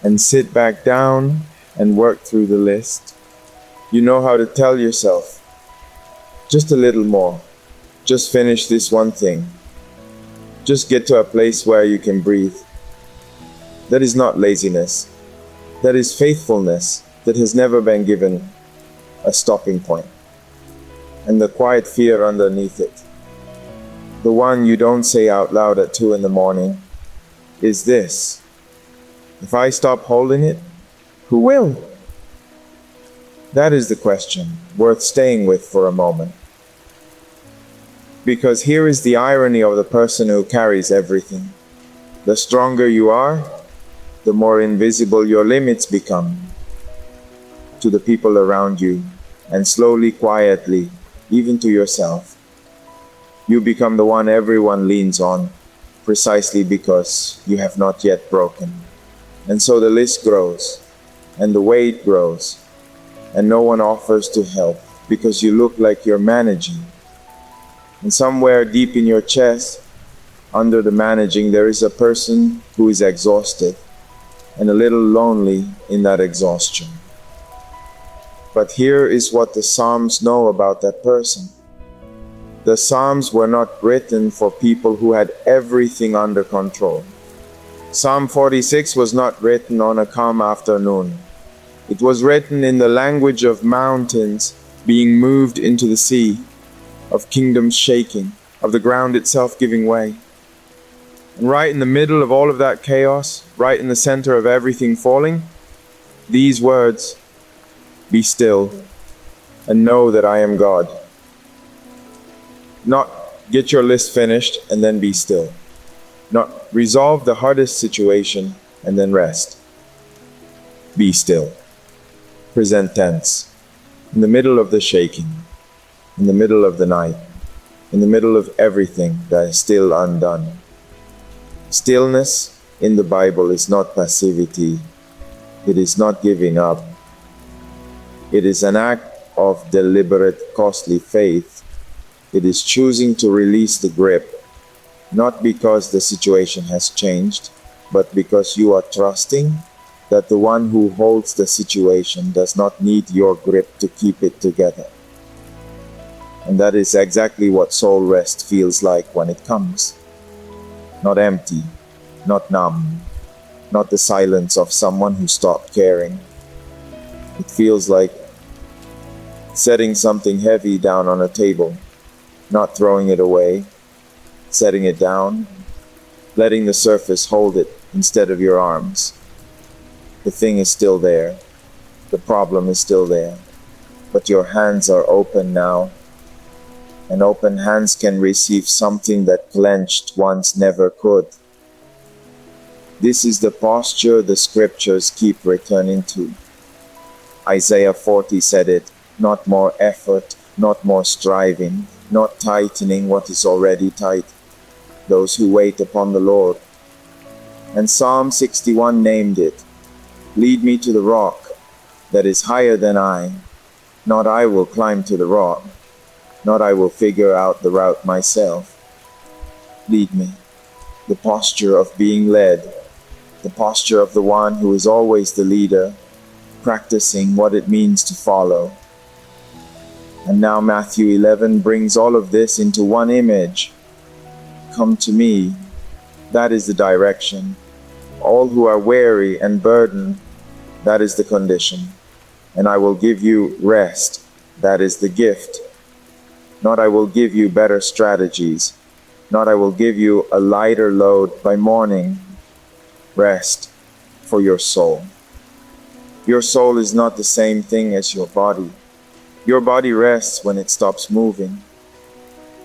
and sit back down and work through the list. You know how to tell yourself, just a little more, just finish this one thing, just get to a place where you can breathe. That is not laziness. That is faithfulness that has never been given a stopping point. And the quiet fear underneath it, the one you don't say out loud at 2 in the morning, is this: if I stop holding it, who will? That is the question worth staying with for a moment. Because here is the irony of the person who carries everything. The stronger you are, the more invisible your limits become to the people around you, and slowly, quietly, even to yourself. You become the one everyone leans on, precisely because you have not yet broken. And so the list grows, and the weight grows, and no one offers to help because you look like you're managing. And somewhere deep in your chest, Under the managing, there is a person who is exhausted and a little lonely in that exhaustion. But here is what the Psalms know about that person. The Psalms were not written for people who had everything under control. Psalm 46 was not written on a calm afternoon. It was written in the language of mountains being moved into the sea, of kingdoms shaking, of the ground itself giving way. And right in the middle of all of that chaos, right in the center of everything falling, these words, "Be still and know that I am God." Not get your list finished and then be still. Not resolve the hardest situation and then rest. Be still. Present tense. In the middle of the shaking, in the middle of the night, in the middle of everything that is still undone. Stillness in the Bible is not passivity. It is not giving up. It is an act of deliberate, costly faith. It is choosing to release the grip, not because the situation has changed, but because you are trusting that the one who holds the situation does not need your grip to keep it together. And that is exactly what soul rest feels like when it comes. Not empty, not numb, not the silence of someone who stopped caring. It feels like setting something heavy down on a table, not throwing it away, setting it down, letting the surface hold it instead of your arms. The thing is still there, the problem is still there, but your hands are open now, and open hands can receive something that clenched ones never could. This is the posture the scriptures keep returning to. Isaiah 40 said it, not more effort, not more striving, not tightening what is already tight. Those who wait upon the Lord. And Psalm 61 named it, "Lead me to the rock that is higher than I. Not I will climb to the rock, not I will figure out the route myself. Lead me." The posture of being led, the posture of the one who is always the leader, practicing what it means to follow. And now Matthew 11 brings all of this into one image. Come to me, that is the direction. All who are weary and burdened, that is the condition. And I will give you rest, that is the gift. Not I will give you better strategies, not I will give you a lighter load by morning. Rest for your soul. Your soul is not the same thing as your body. Your body rests when it stops moving.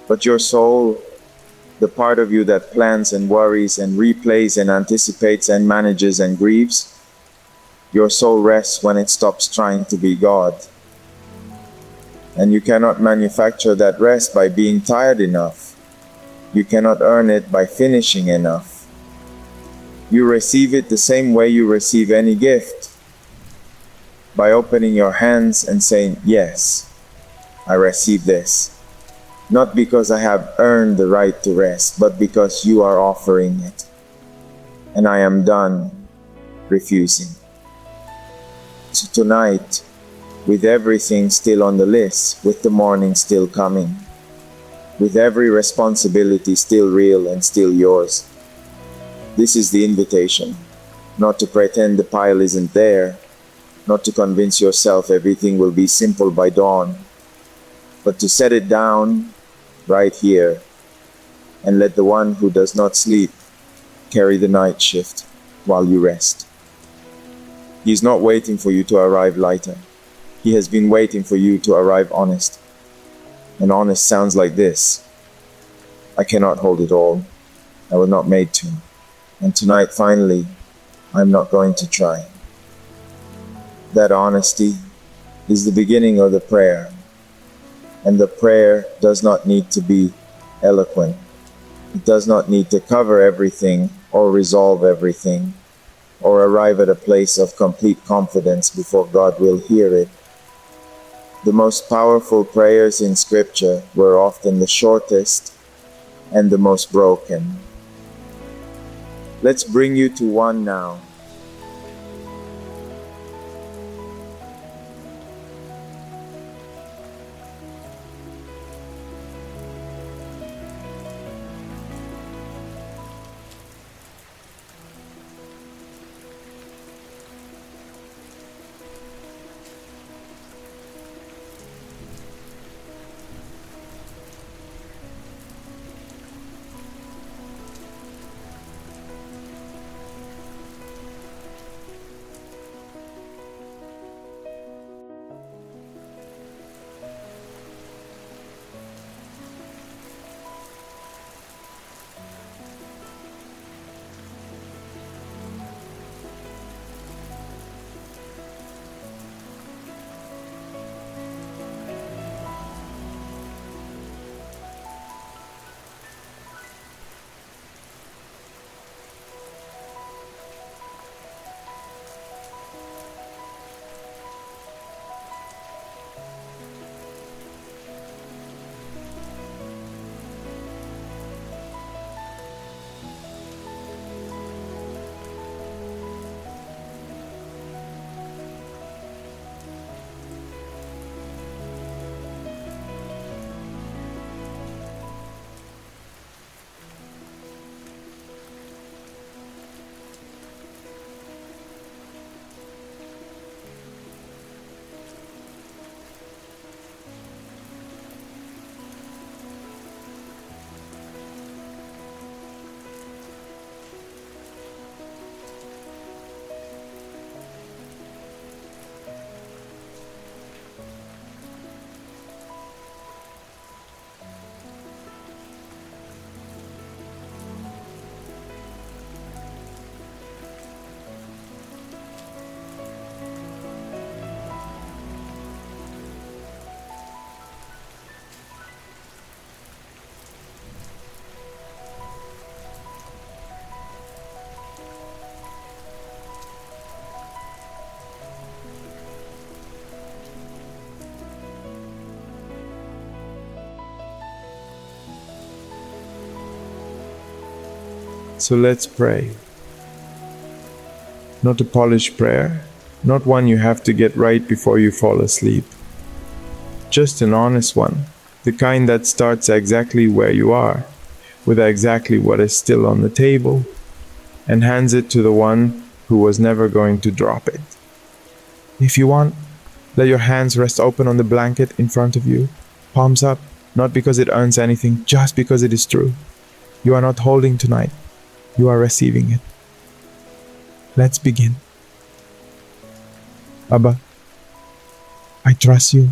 But your soul, the part of you that plans and worries and replays and anticipates and manages and grieves, your soul rests when it stops trying to be God. And you cannot manufacture that rest by being tired enough. You cannot earn it by finishing enough. You receive it the same way you receive any gift, by opening your hands and saying, "Yes, I receive this." Not because I have earned the right to rest, but because you are offering it. And I am done refusing. So tonight, with everything still on the list, with the morning still coming, with every responsibility still real and still yours, this is the invitation. Not to pretend the pile isn't there, not to convince yourself everything will be simple by dawn, but to set it down right here and let the one who does not sleep carry the night shift while you rest. He's not waiting for you to arrive lighter. He has been waiting for you to arrive honest. And honest sounds like this: I cannot hold it all. I was not made to. And tonight, finally, I'm not going to try. That honesty is the beginning of the prayer. And the prayer does not need to be eloquent. It does not need to cover everything or resolve everything or arrive at a place of complete confidence before God will hear it. The most powerful prayers in Scripture were often the shortest and the most broken. Let's bring you to one now. So let's pray. Not a polished prayer, not one you have to get right before you fall asleep. Just an honest one, the kind that starts exactly where you are, with exactly what is still on the table, and hands it to the one who was never going to drop it. If you want, let your hands rest open on the blanket in front of you, palms up, not because it earns anything, just because it is true. You are not holding tonight, you are receiving it. Let's begin. Abba, I trust you.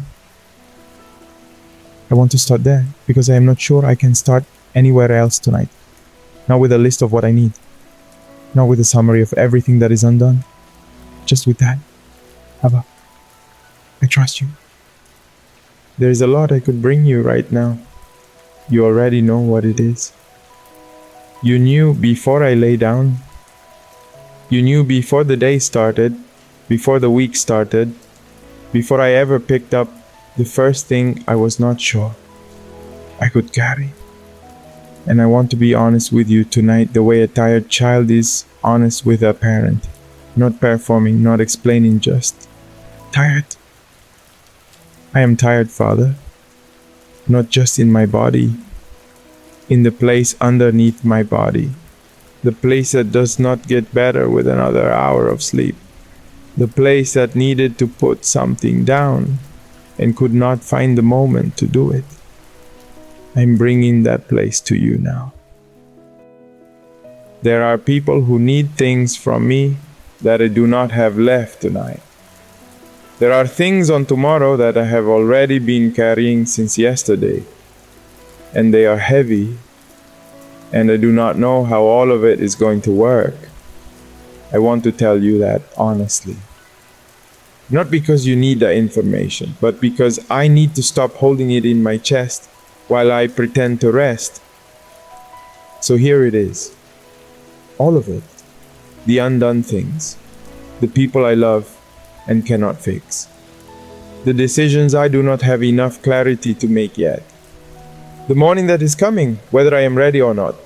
I want to start there because I am not sure I can start anywhere else tonight. Not with a list of what I need. Not with a summary of everything that is undone. Just with that. Abba, I trust you. There is a lot I could bring you right now. You already know what it is. You knew before I lay down. You knew before the day started, before the week started, before I ever picked up the first thing I was not sure I could carry. And I want to be honest with you tonight the way a tired child is honest with a parent. Not performing, not explaining, just tired. I am tired, Father. Not just in my body, in the place underneath my body. The place that does not get better with another hour of sleep. The place that needed to put something down and could not find the moment to do it. I'm bringing that place to you now. There are people who need things from me that I do not have left tonight. There are things on tomorrow that I have already been carrying since yesterday, and they are heavy, and I do not know how all of it is going to work. I want to tell you that honestly. Not because you need the information, but because I need to stop holding it in my chest while I pretend to rest. So here it is. All of it. The undone things. The people I love and cannot fix. The decisions I do not have enough clarity to make yet. The morning that is coming, whether I am ready or not.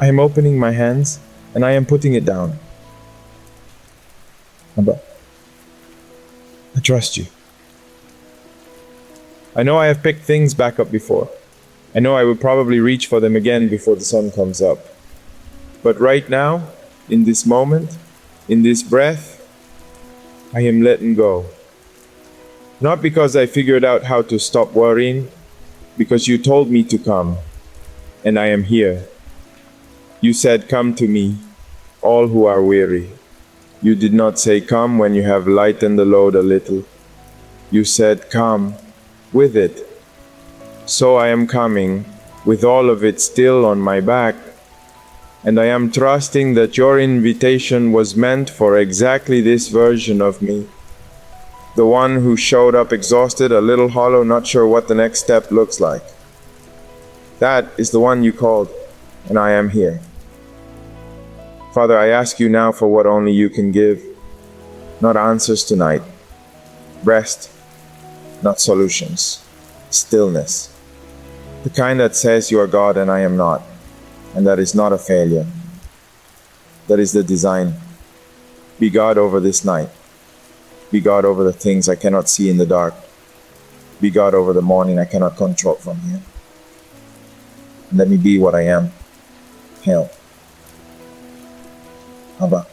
I am opening my hands and I am putting it down. Abba, I trust you. I know I have picked things back up before. I know I will probably reach for them again before the sun comes up. But right now, in this moment, in this breath, I am letting go. Not because I figured out how to stop worrying, because you told me to come, and I am here. You said, "Come to me, all who are weary." You did not say, "Come when you have lightened the load a little." You said, "Come with it." So I am coming, with all of it still on my back, and I am trusting that your invitation was meant for exactly this version of me. The one who showed up exhausted, a little hollow, not sure what the next step looks like. That is the one you called, and I am here. Father, I ask you now for what only you can give. Not answers tonight. Rest, not solutions. Stillness. The kind that says you are God and I am not. And that is not a failure. That is the design. Be God over this night. Be God over the things I cannot see in the dark. Be God over the morning I cannot control from here. And let me be what I am. Hail. Abba,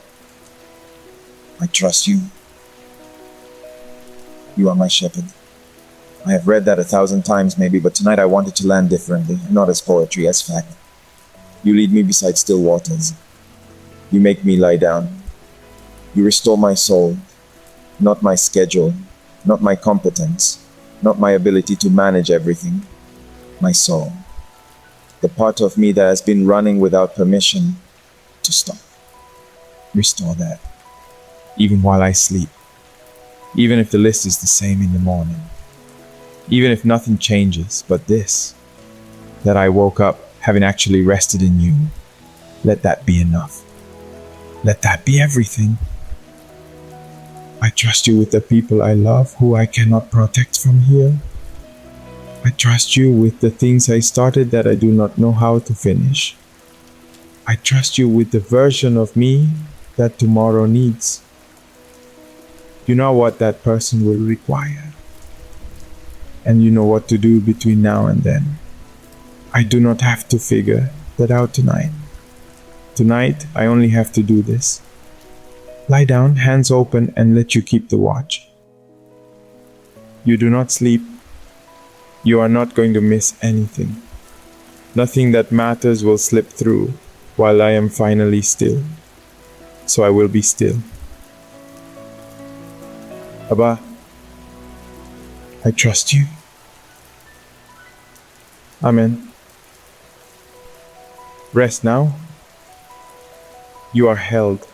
I trust you. You are my shepherd. I have read that 1,000 times maybe, but tonight I wanted to land differently, not as poetry, as fact. You lead me beside still waters. You make me lie down. You restore my soul, not my schedule, not my competence, not my ability to manage everything. My soul. The part of me that has been running without permission to stop. Restore that. Even while I sleep. Even if the list is the same in the morning. Even if nothing changes but this. That I woke up having actually rested in you. Let that be enough. Let that be everything. I trust you with the people I love who I cannot protect from here. I trust you with the things I started that I do not know how to finish. I trust you with the version of me that tomorrow needs. You know what that person will require. And you know what to do between now and then. I do not have to figure that out tonight. Tonight, I only have to do this. Lie down, hands open, and let you keep the watch. You do not sleep. You are not going to miss anything. Nothing that matters will slip through while I am finally still. So I will be still. Abba, I trust you. Amen. Rest now. You are held.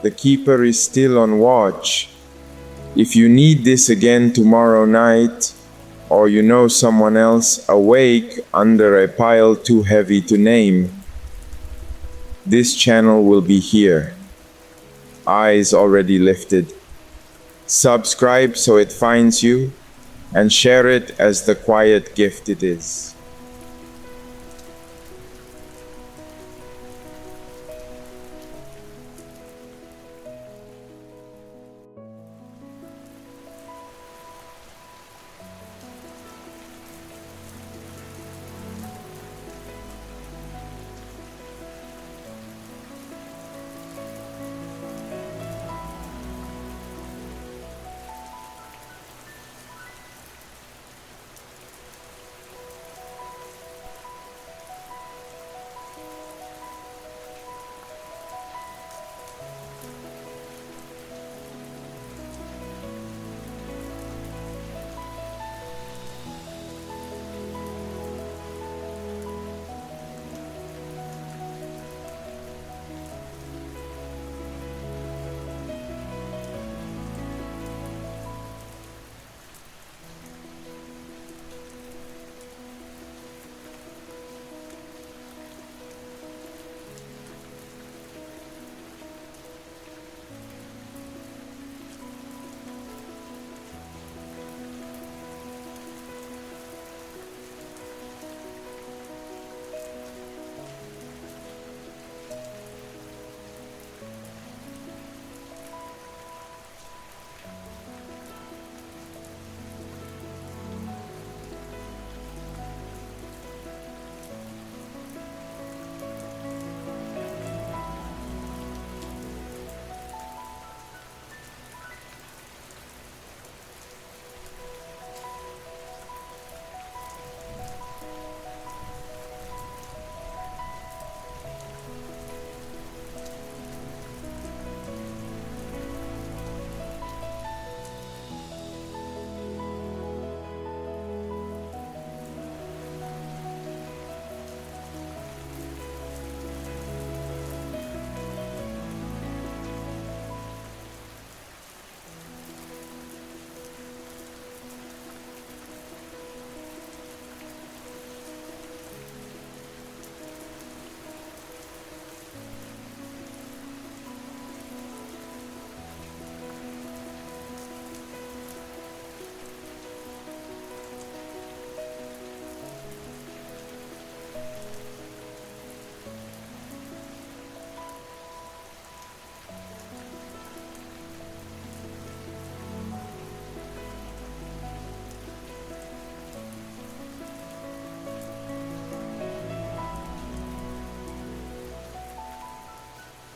The keeper is still on watch. If you need this again tomorrow night, or you know someone else awake under a pile too heavy to name, this channel will be here. Eyes already lifted. Subscribe so it finds you, and share it as the quiet gift it is.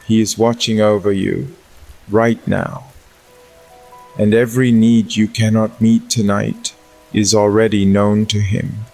He is watching over you right now, and every need you cannot meet tonight is already known to him.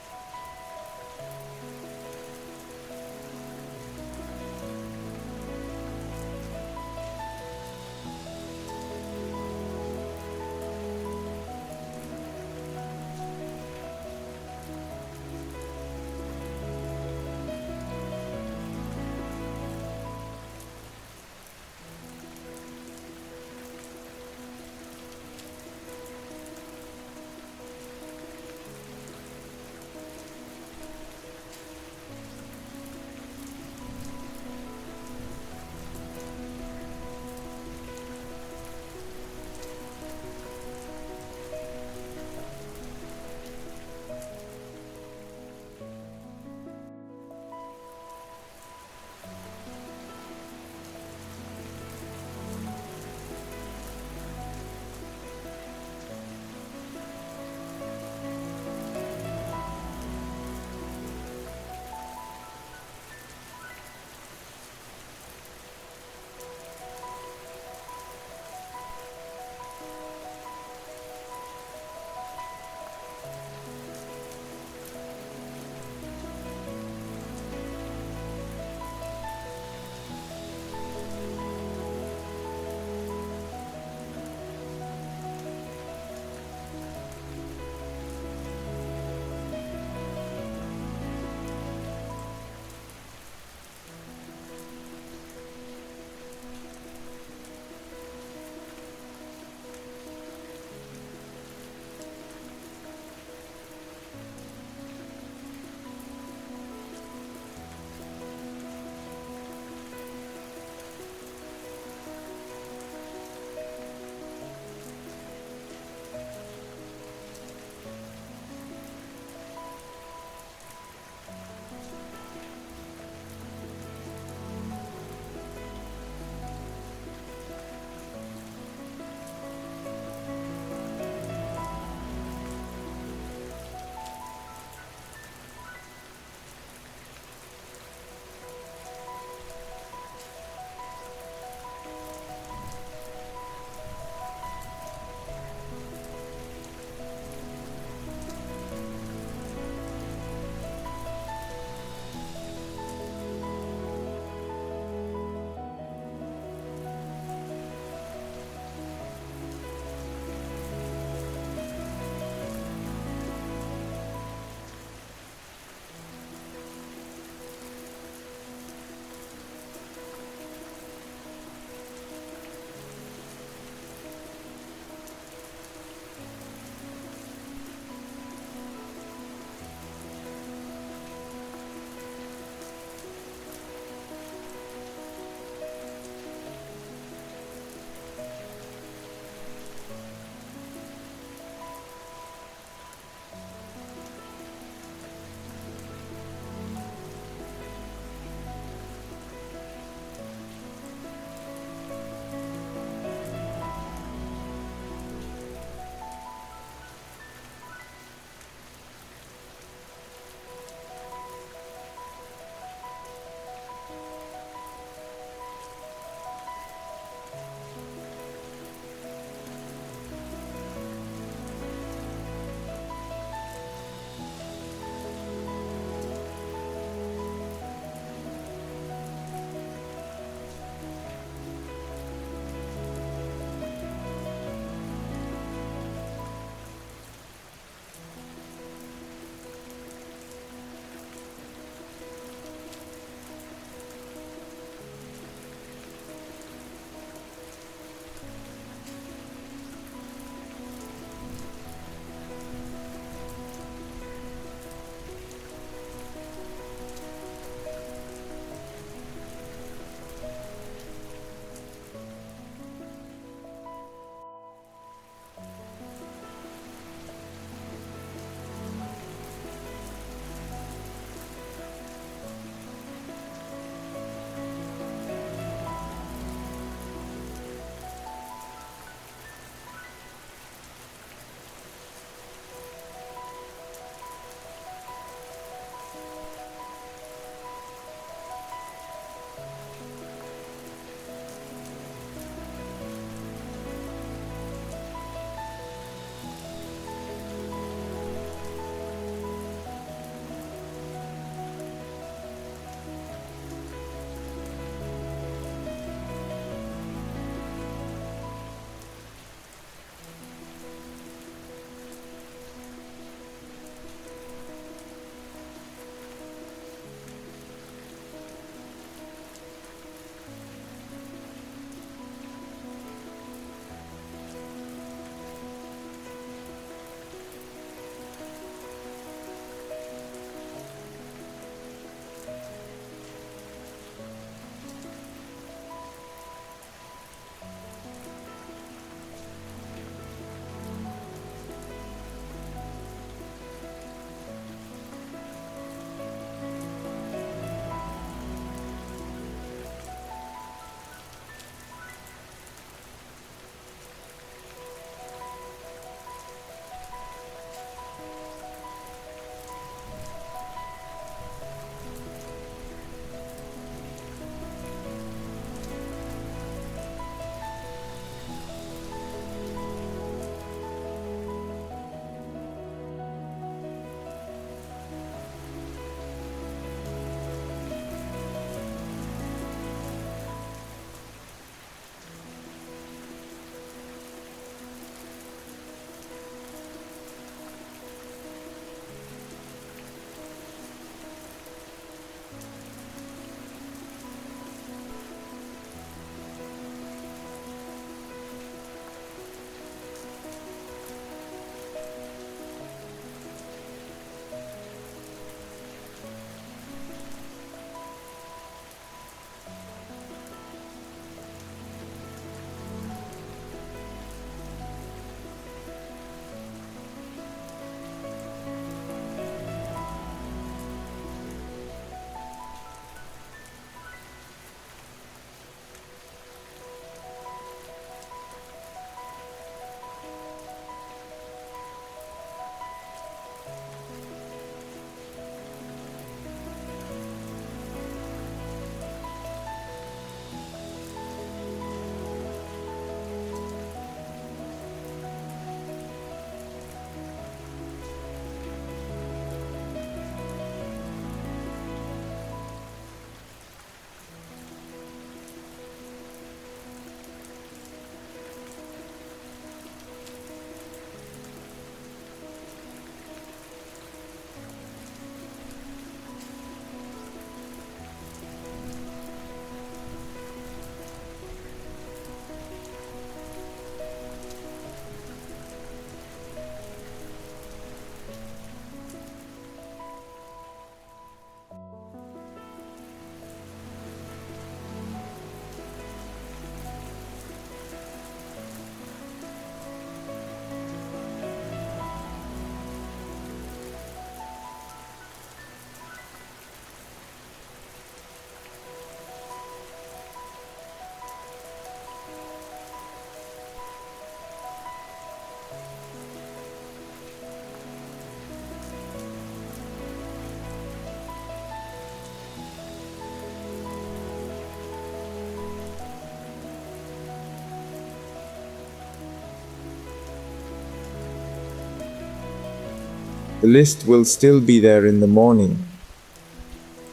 The list will still be there in the morning,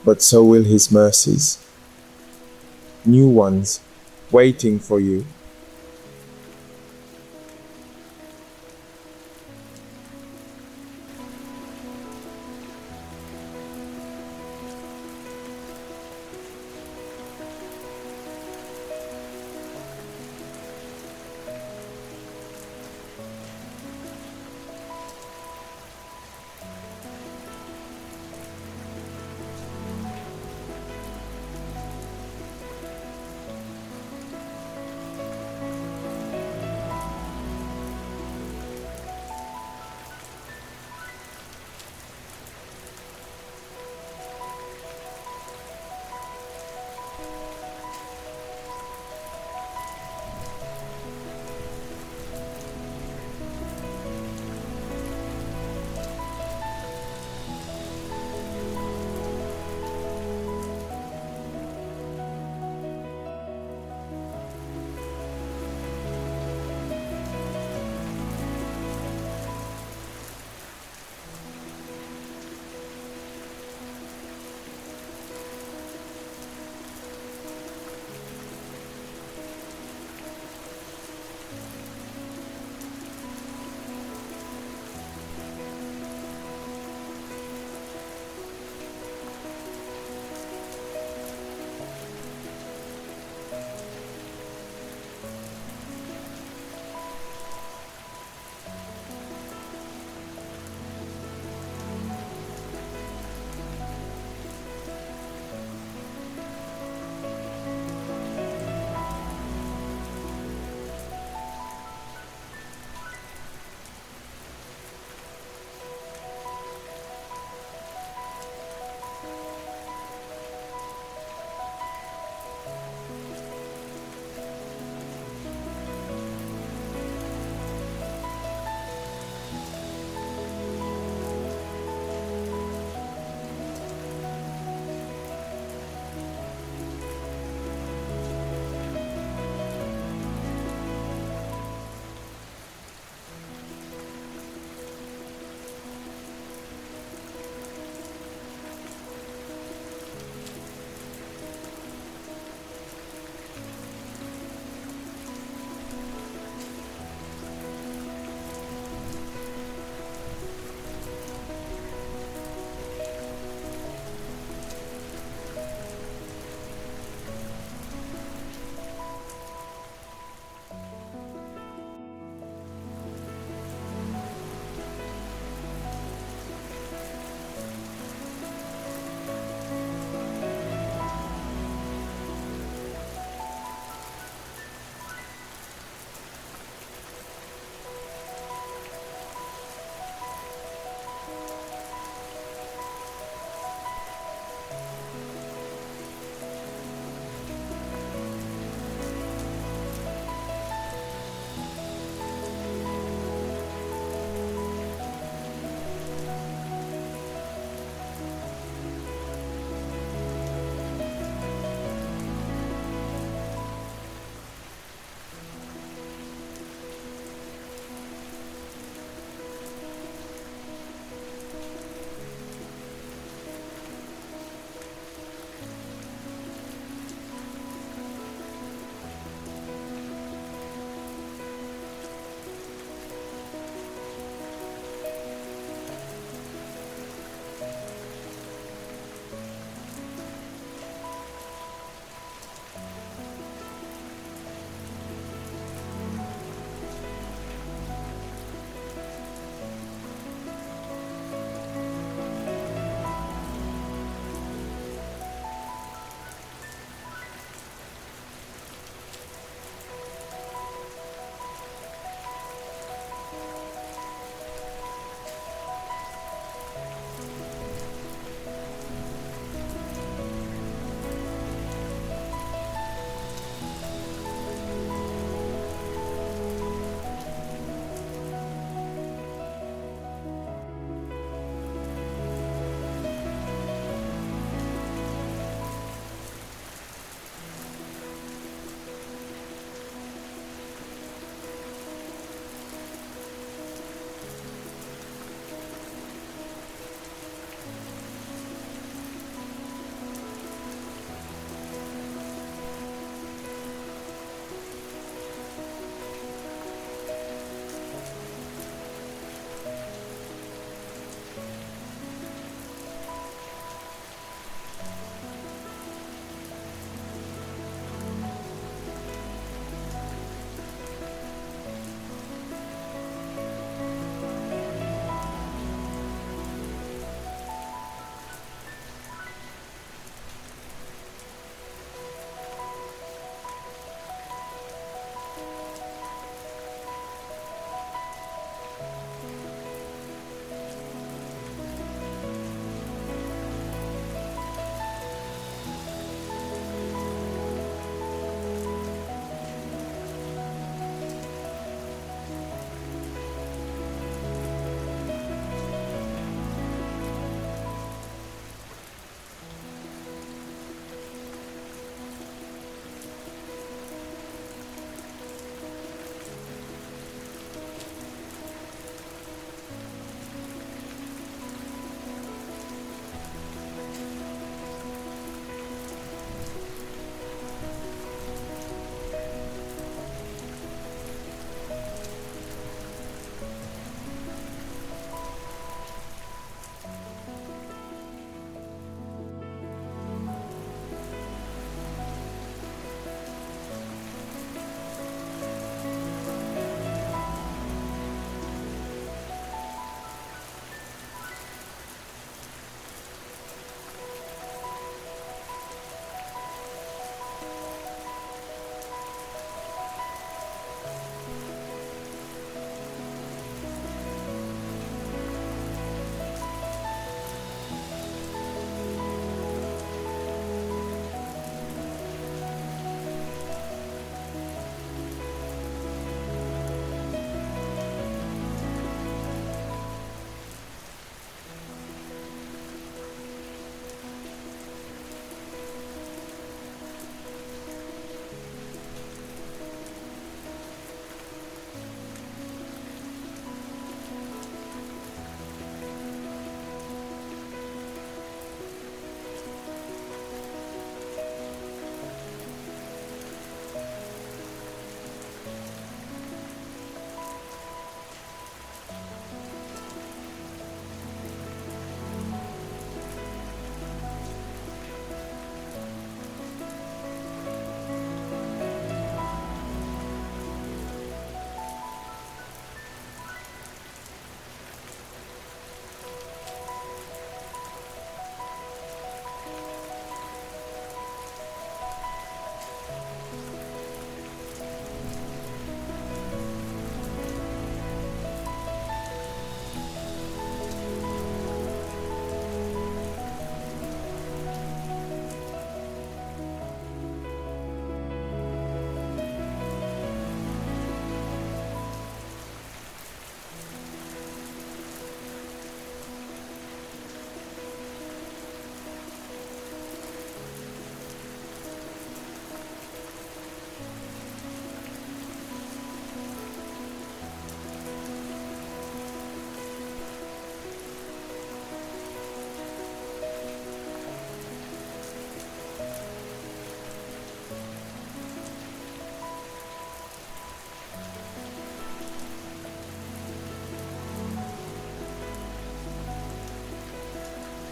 but so will his mercies. New ones waiting for you.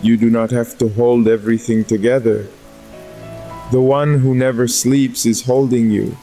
You do not have to hold everything together. The one who never sleeps is holding you.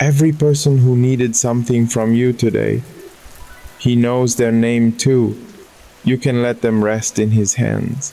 Every person who needed something from you today, he knows their name too. You can let them rest in his hands.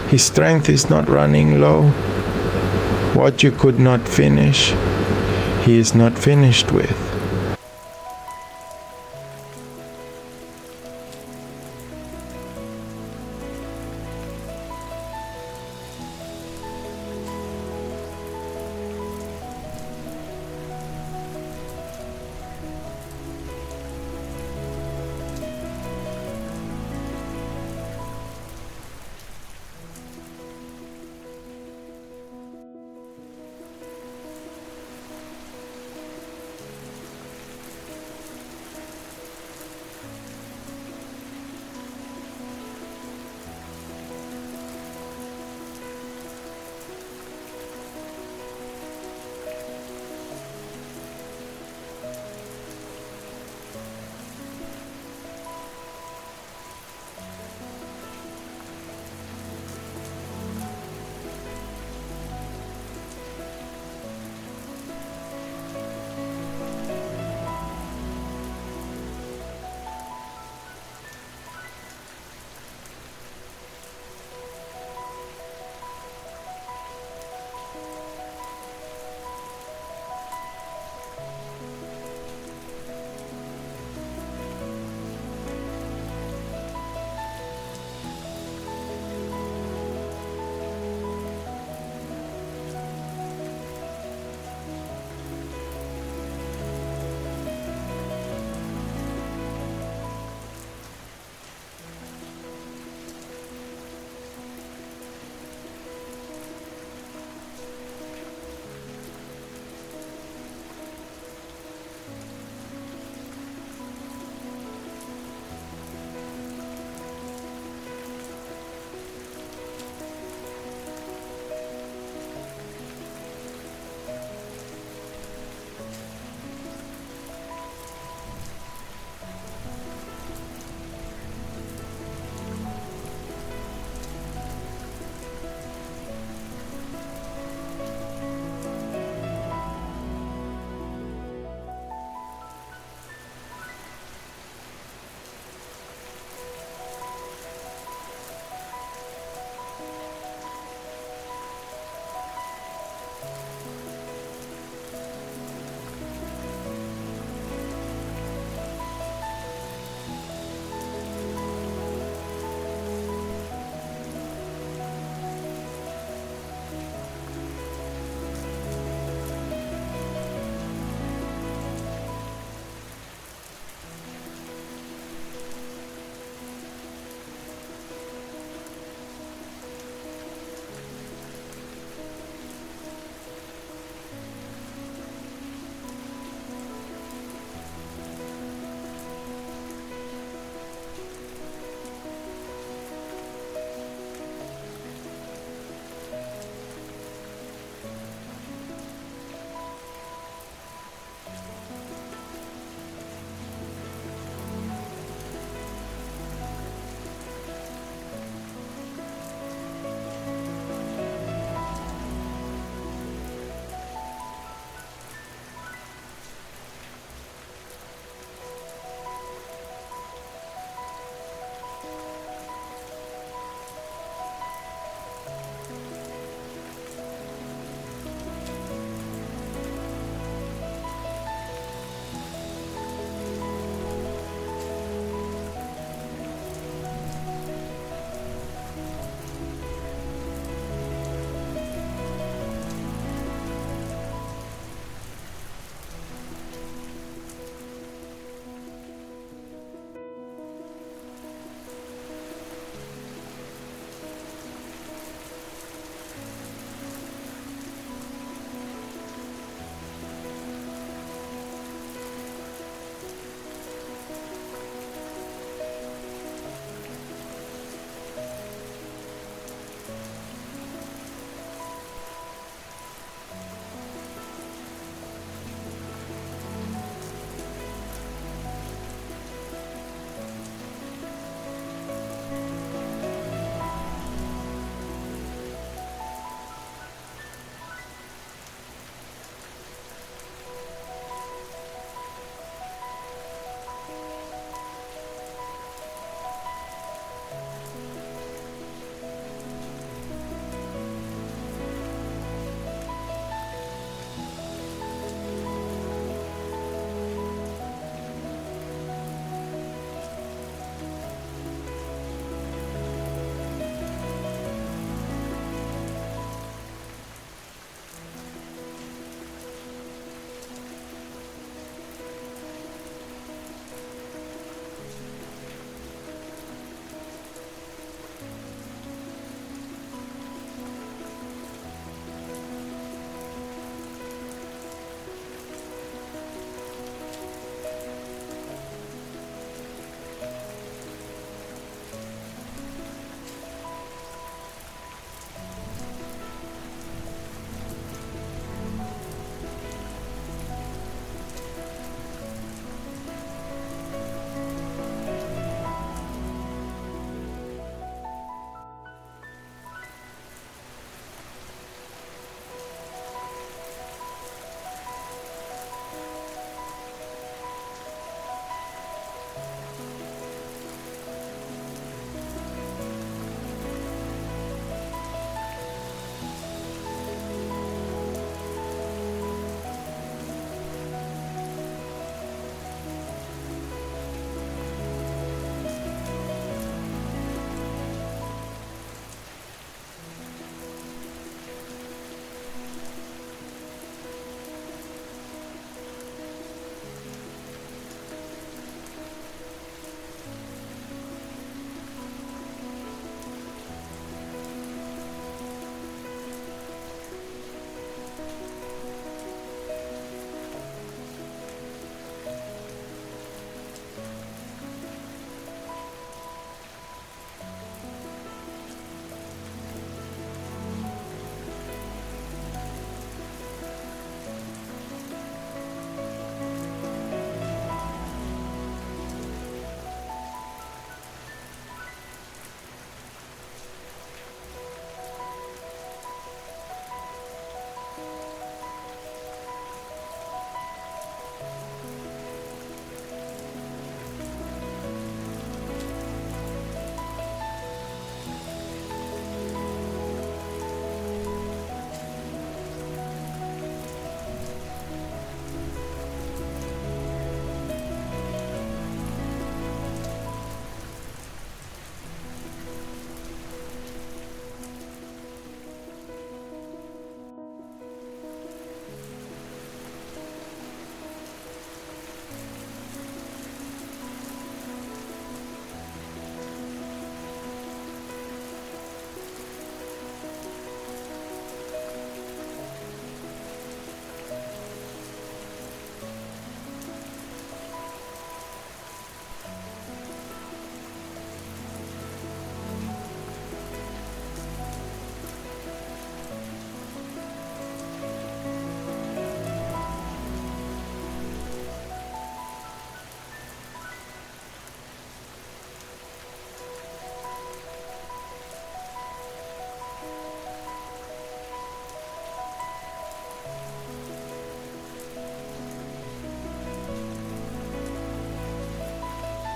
His strength is not running low. What you could not finish, he is not finished with.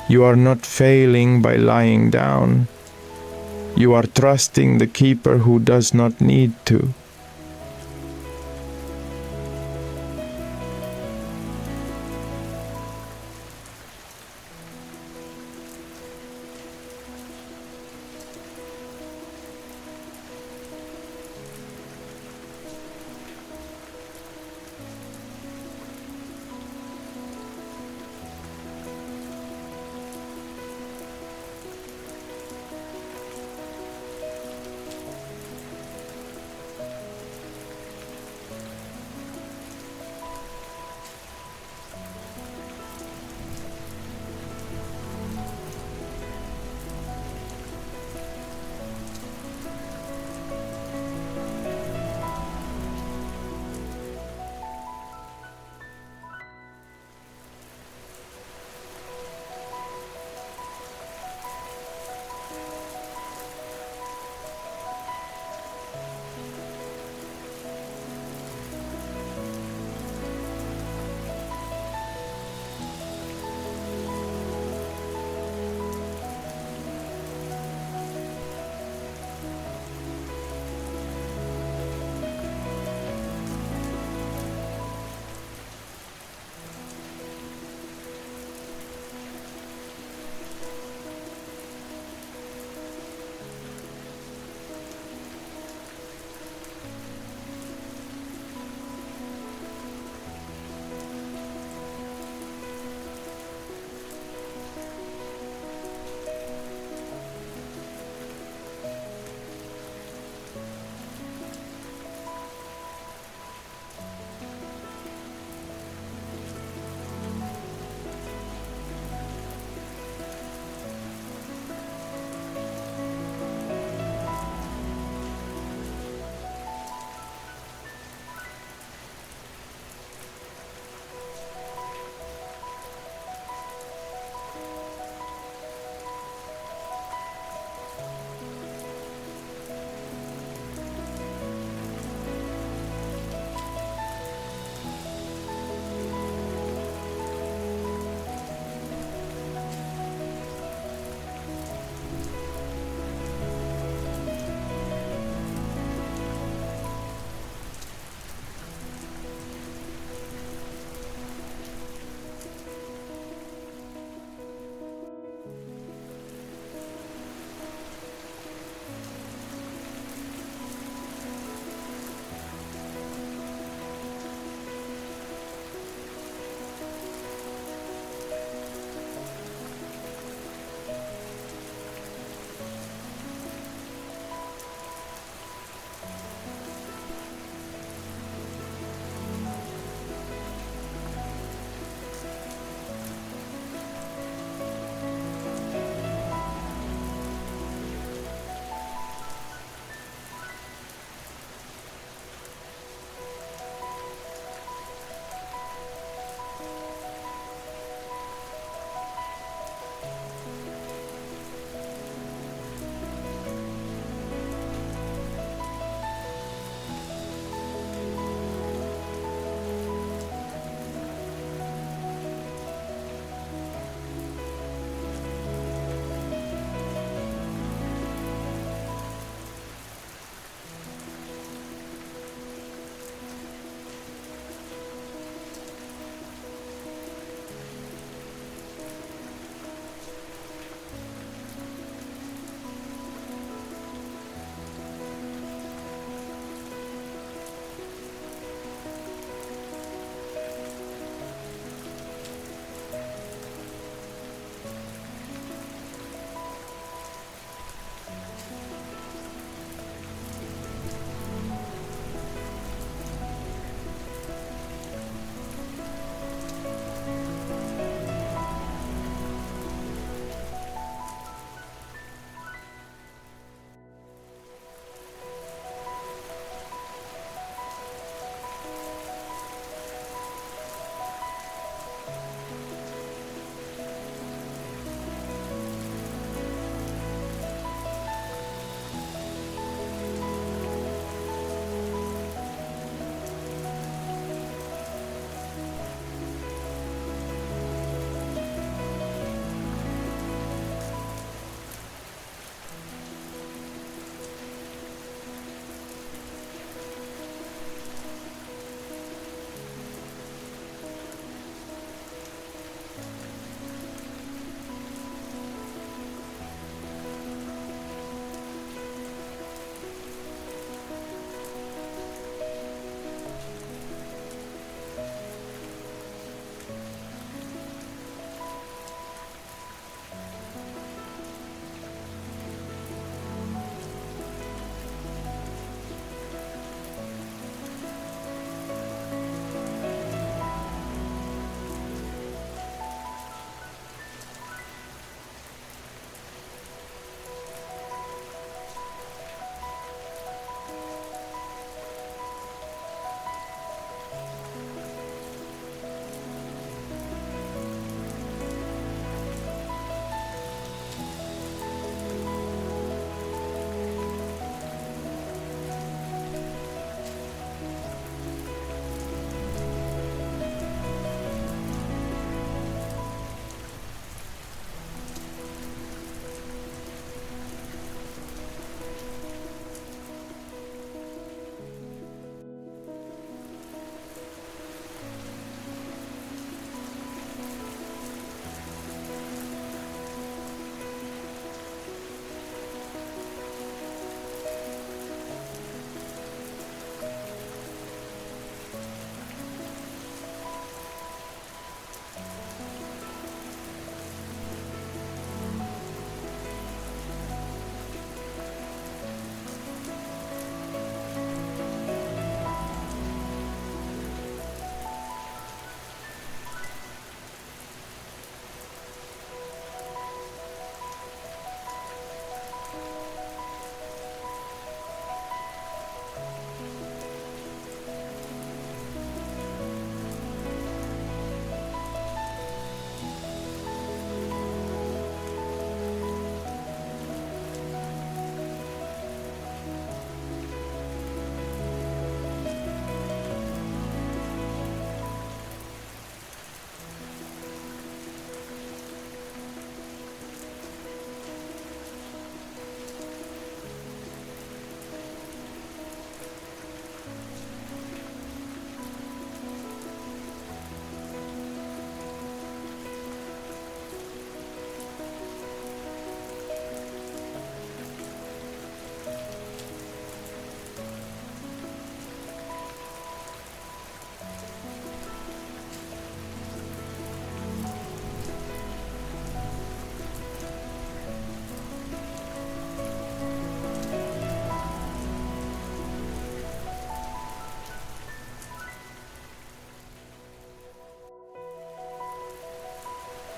You are not failing by lying down. You are trusting the keeper who does not need to.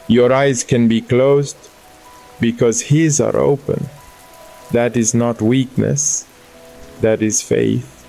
Your eyes can be closed because His are open. That is not weakness, that is faith.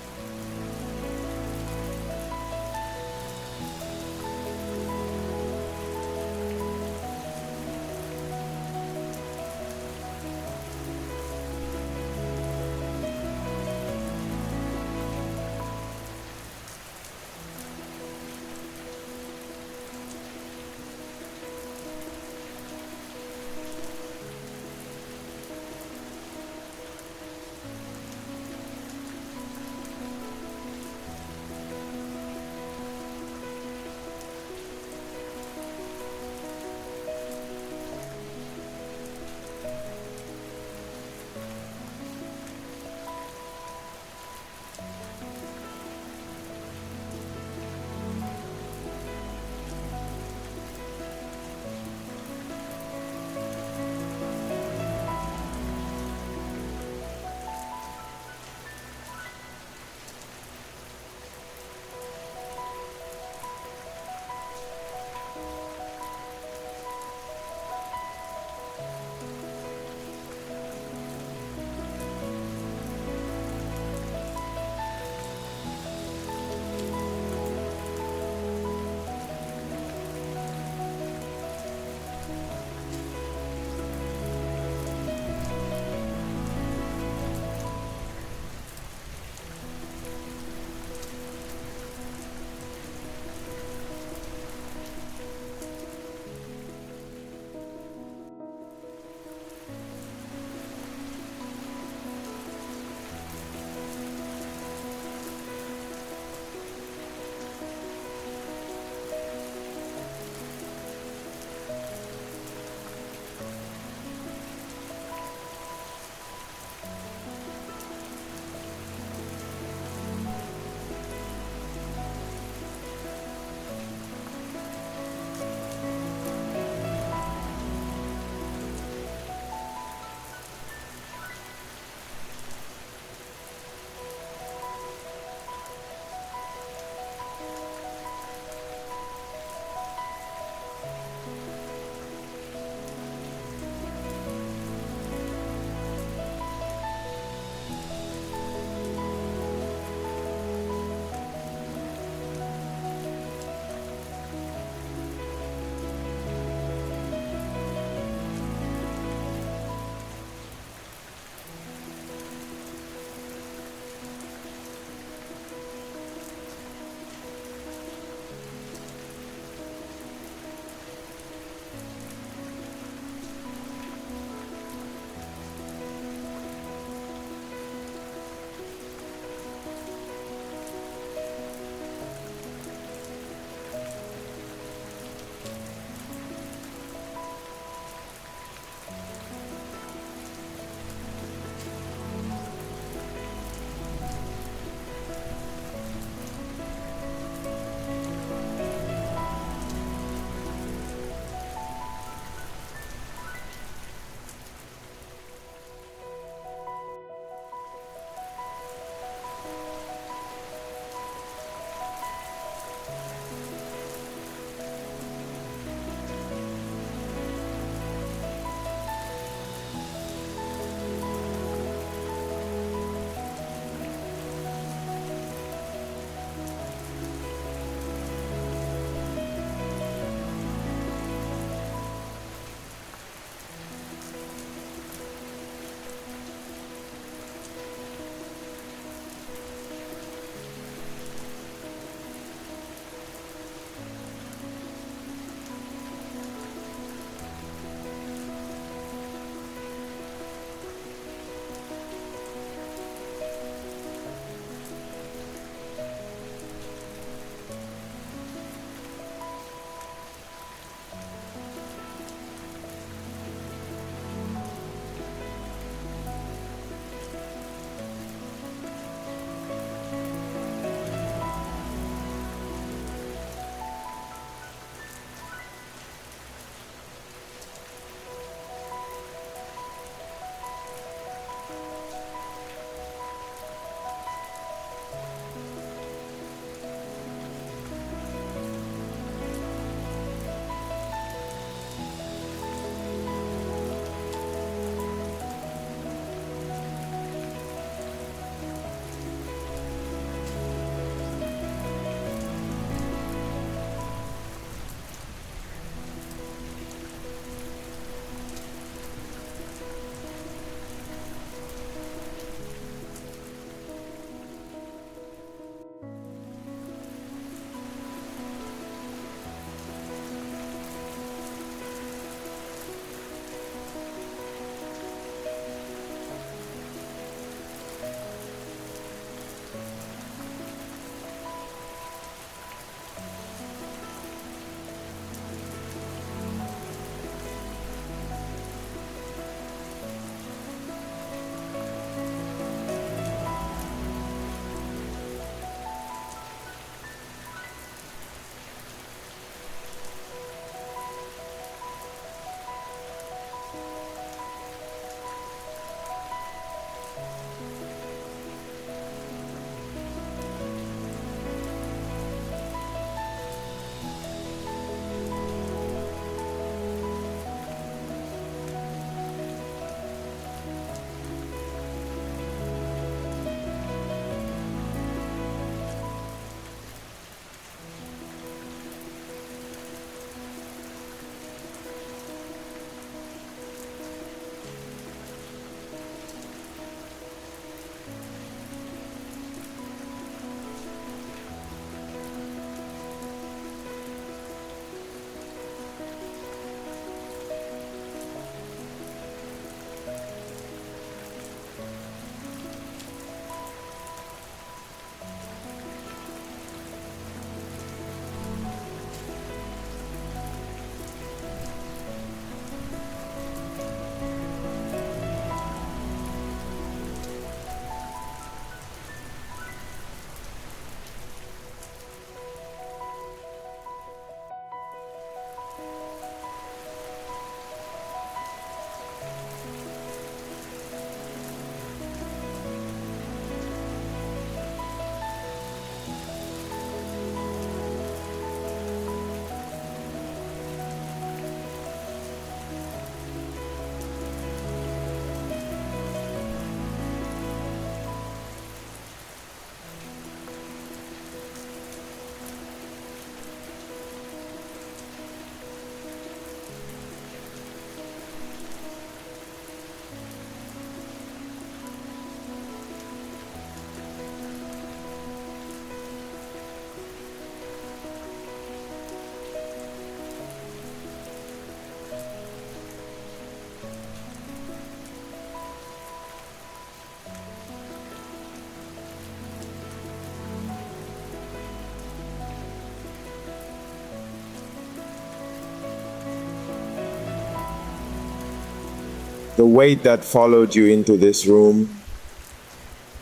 The weight that followed you into this room,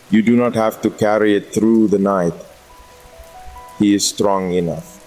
you do not have to carry it through the night. He is strong enough.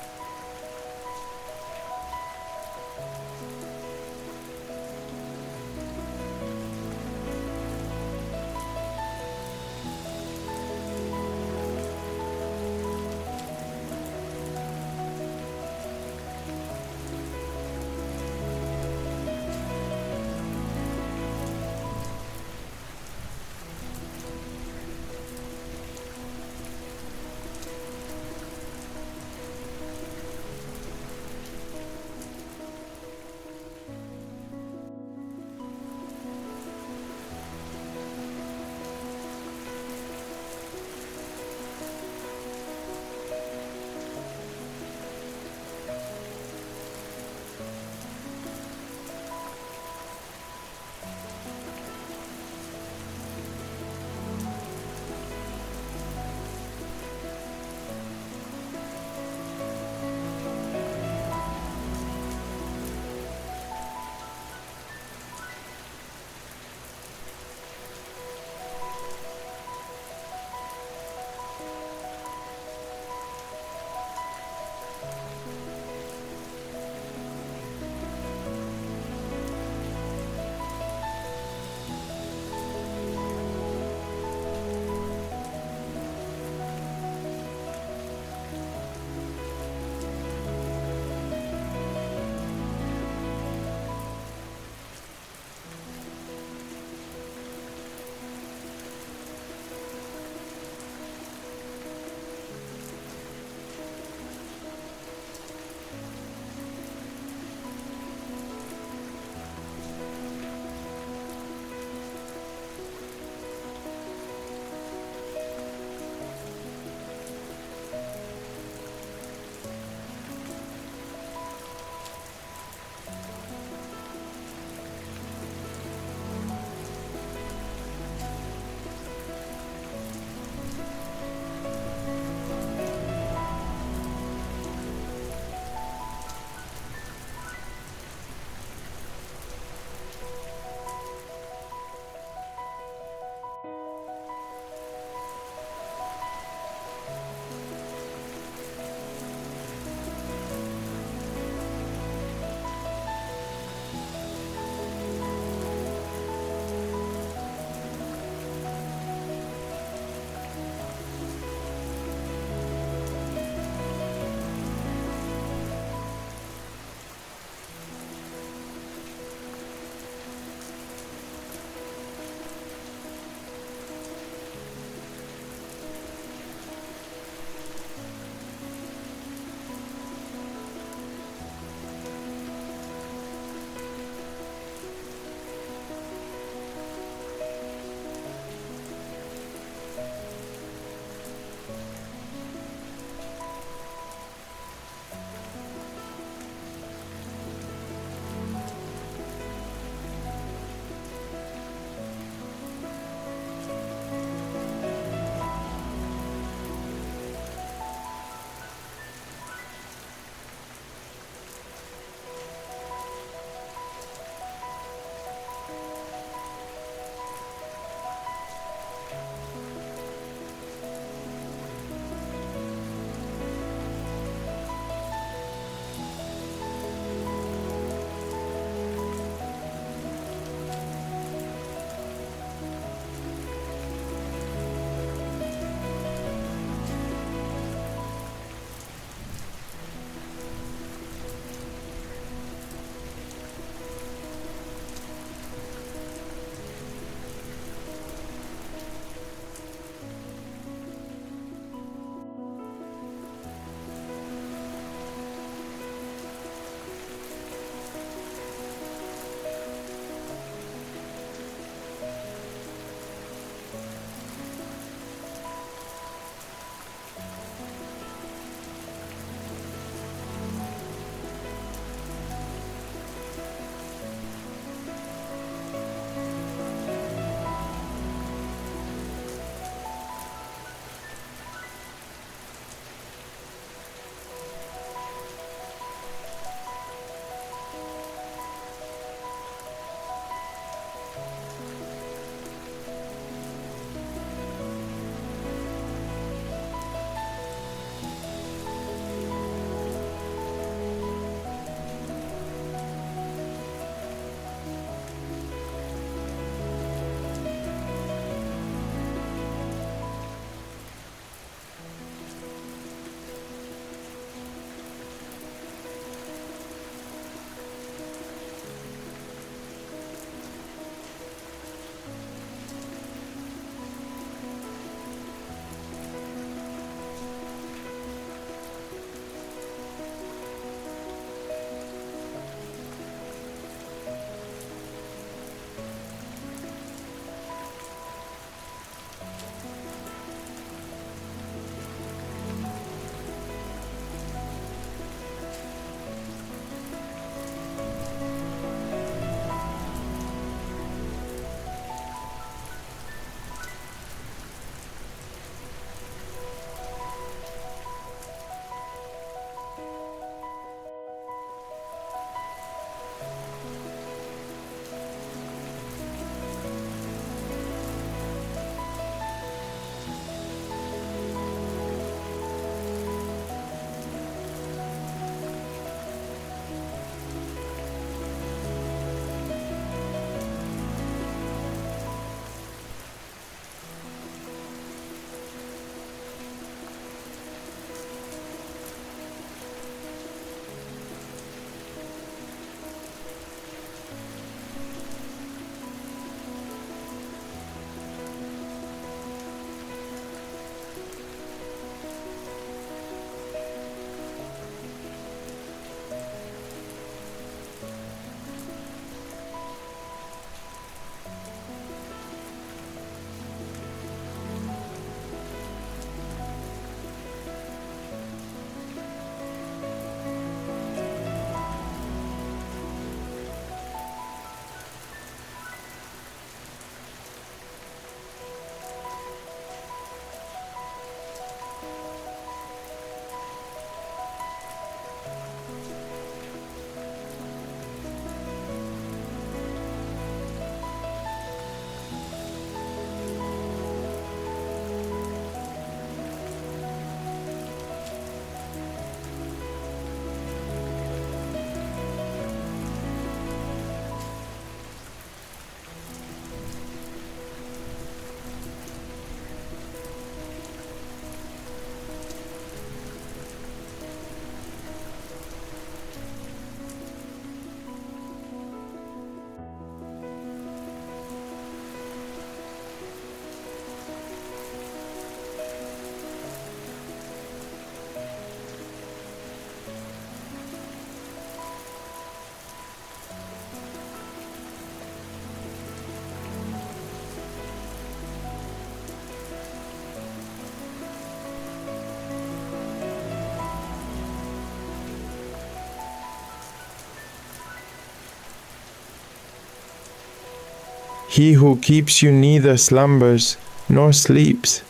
He who keeps you neither slumbers nor sleeps.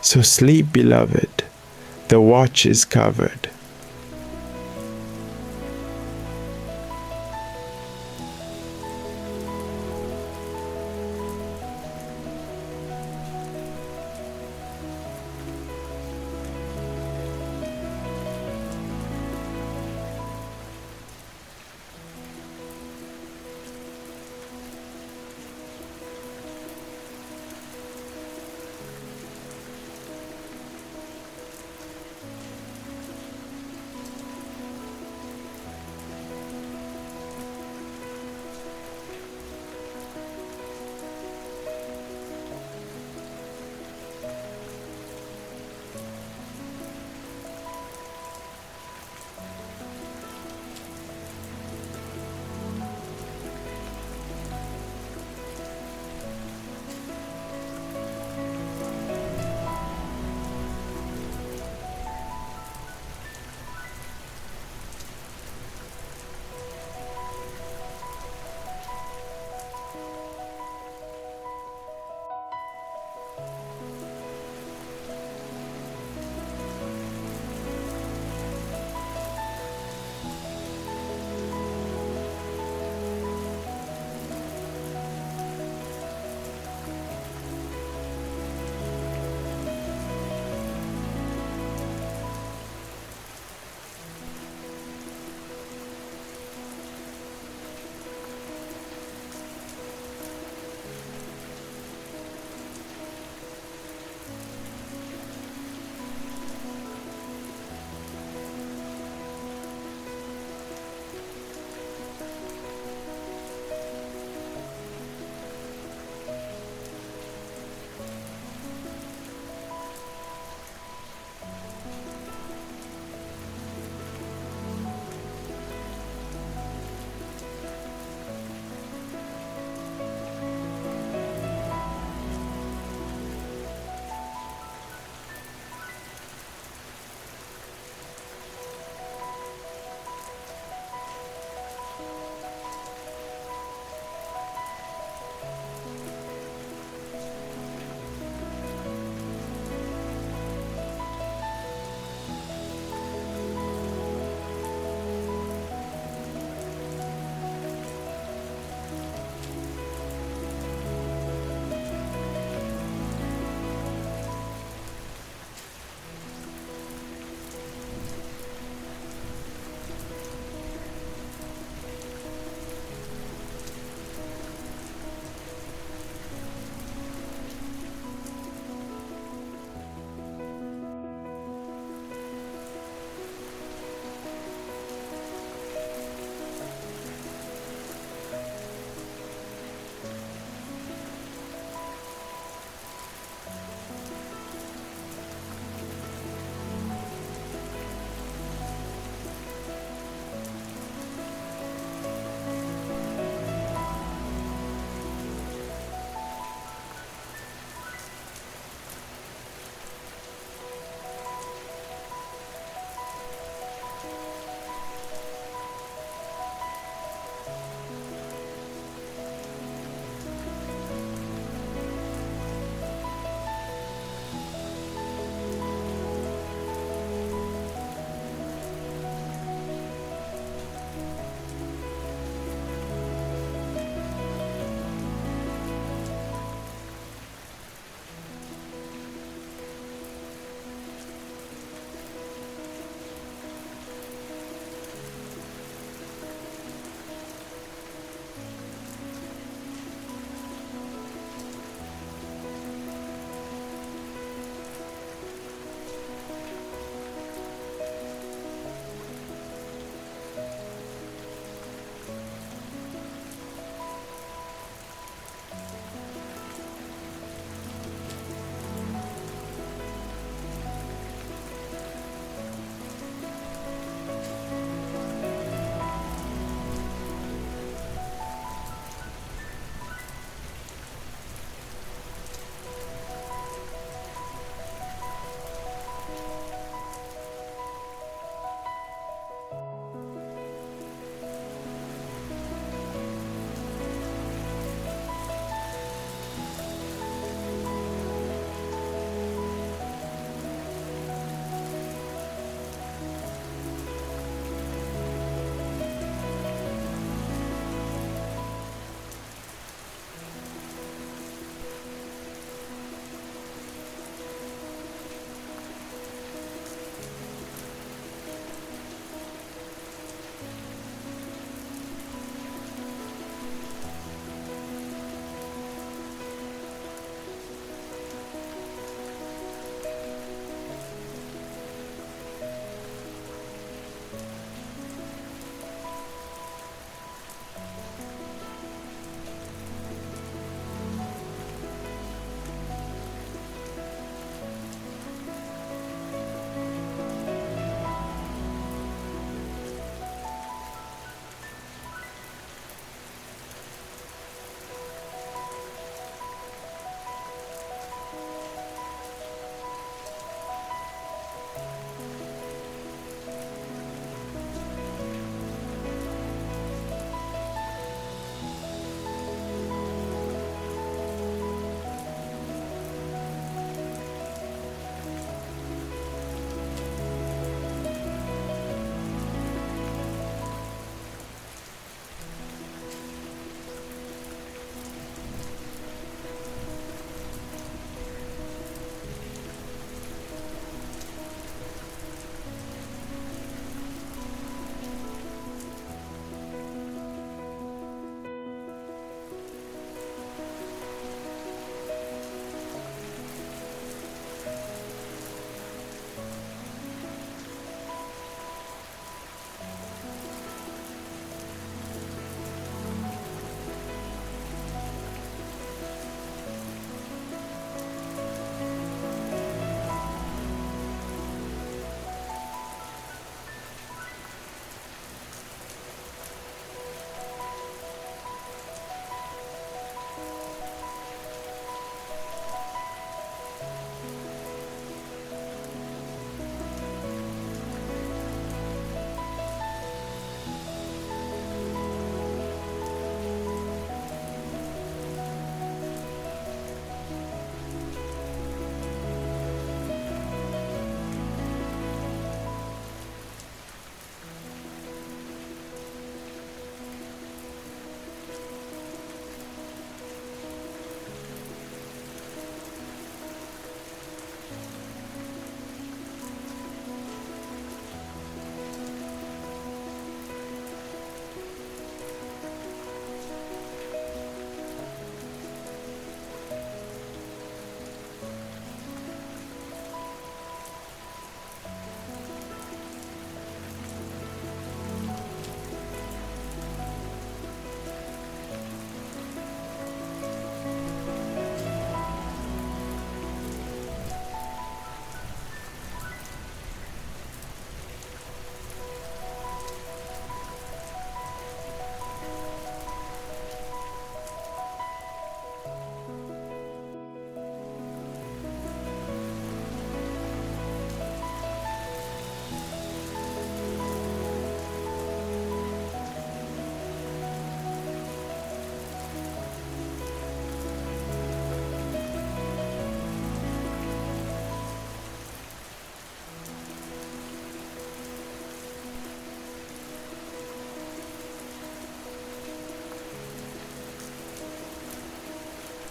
So sleep, beloved, the watch is covered.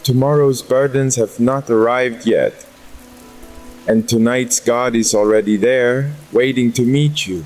Tomorrow's burdens have not arrived yet, and tonight's God is already there, waiting to meet you.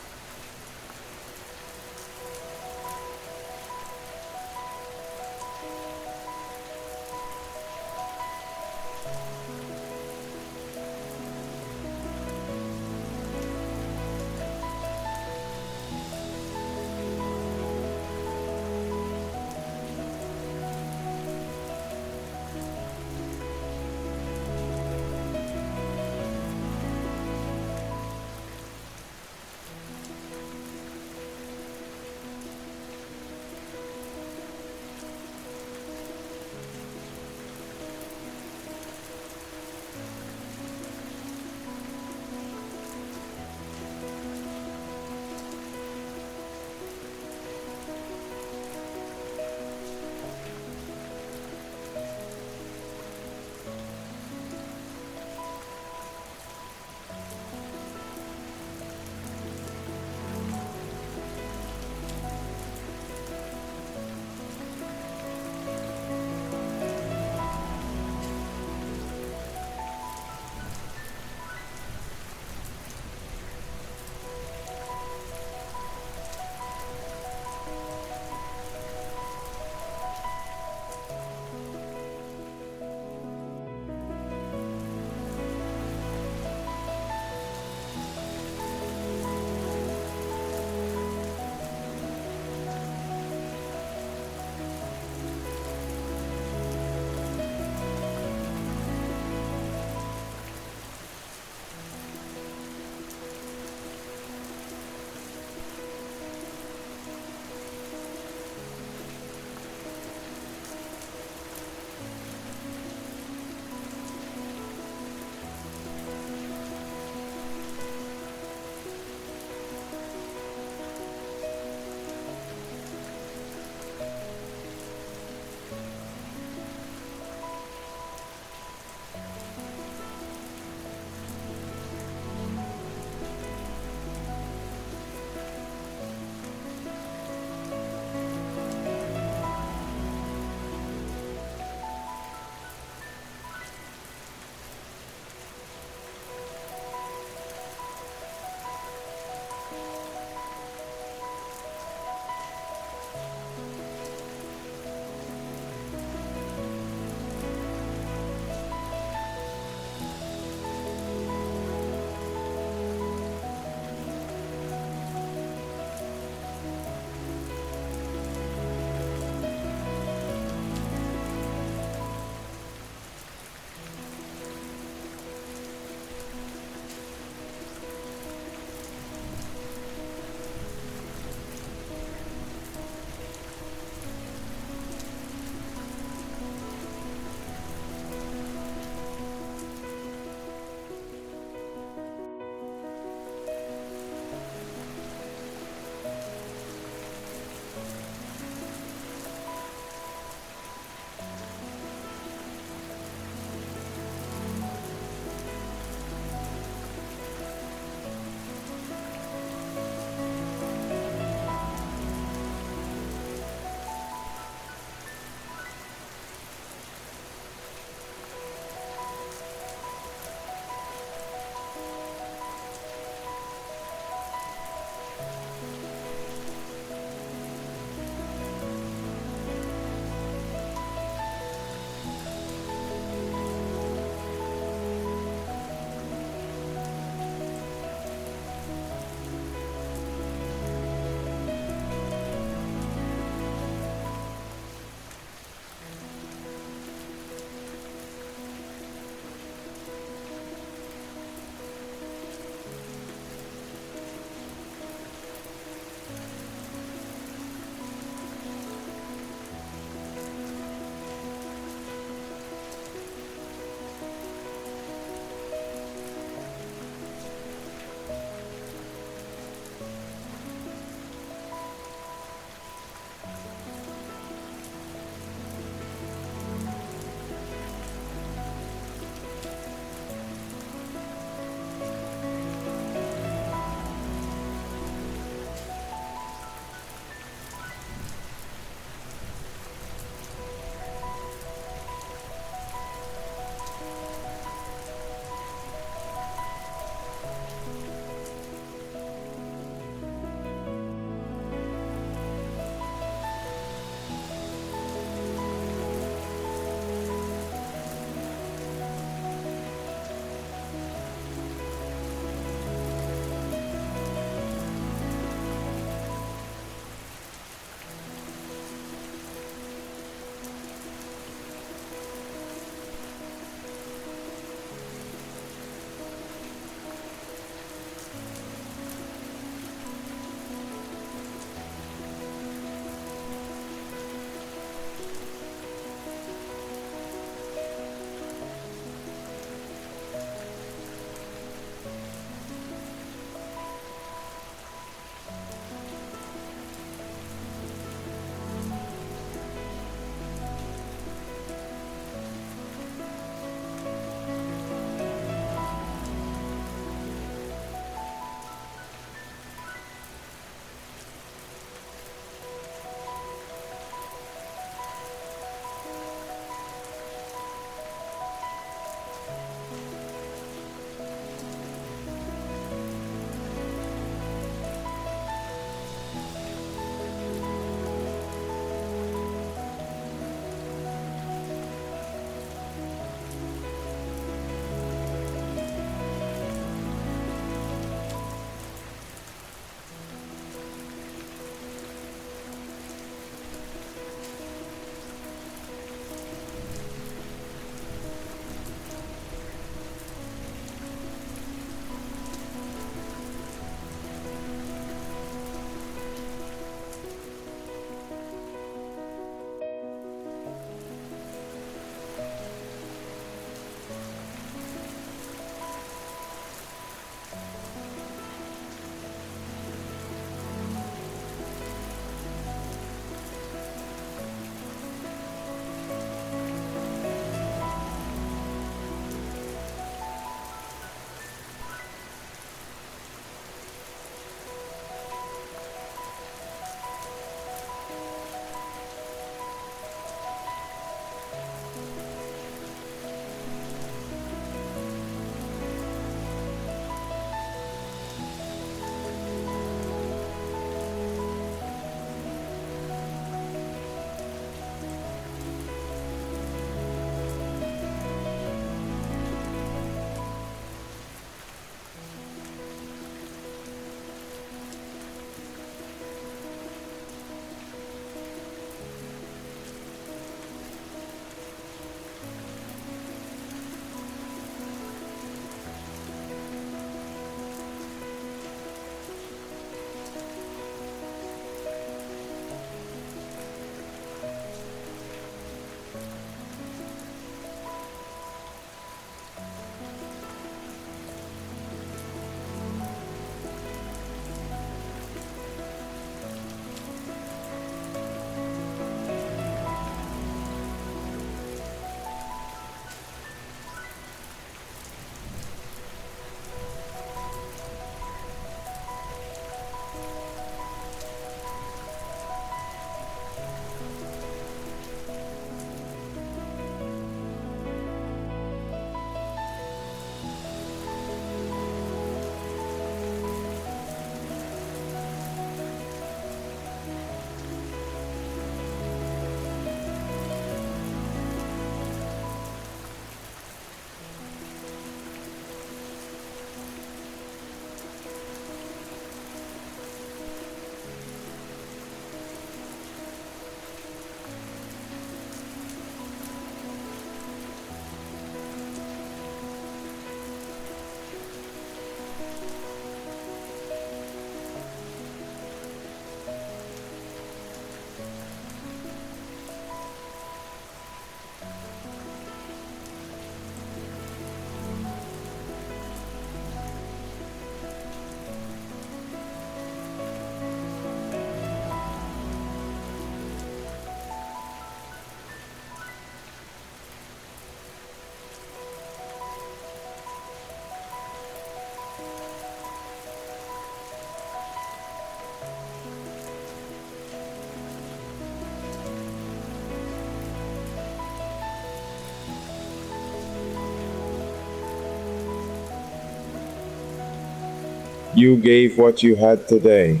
You gave what you had today.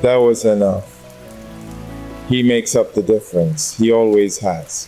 That was enough. He makes up the difference. He always has.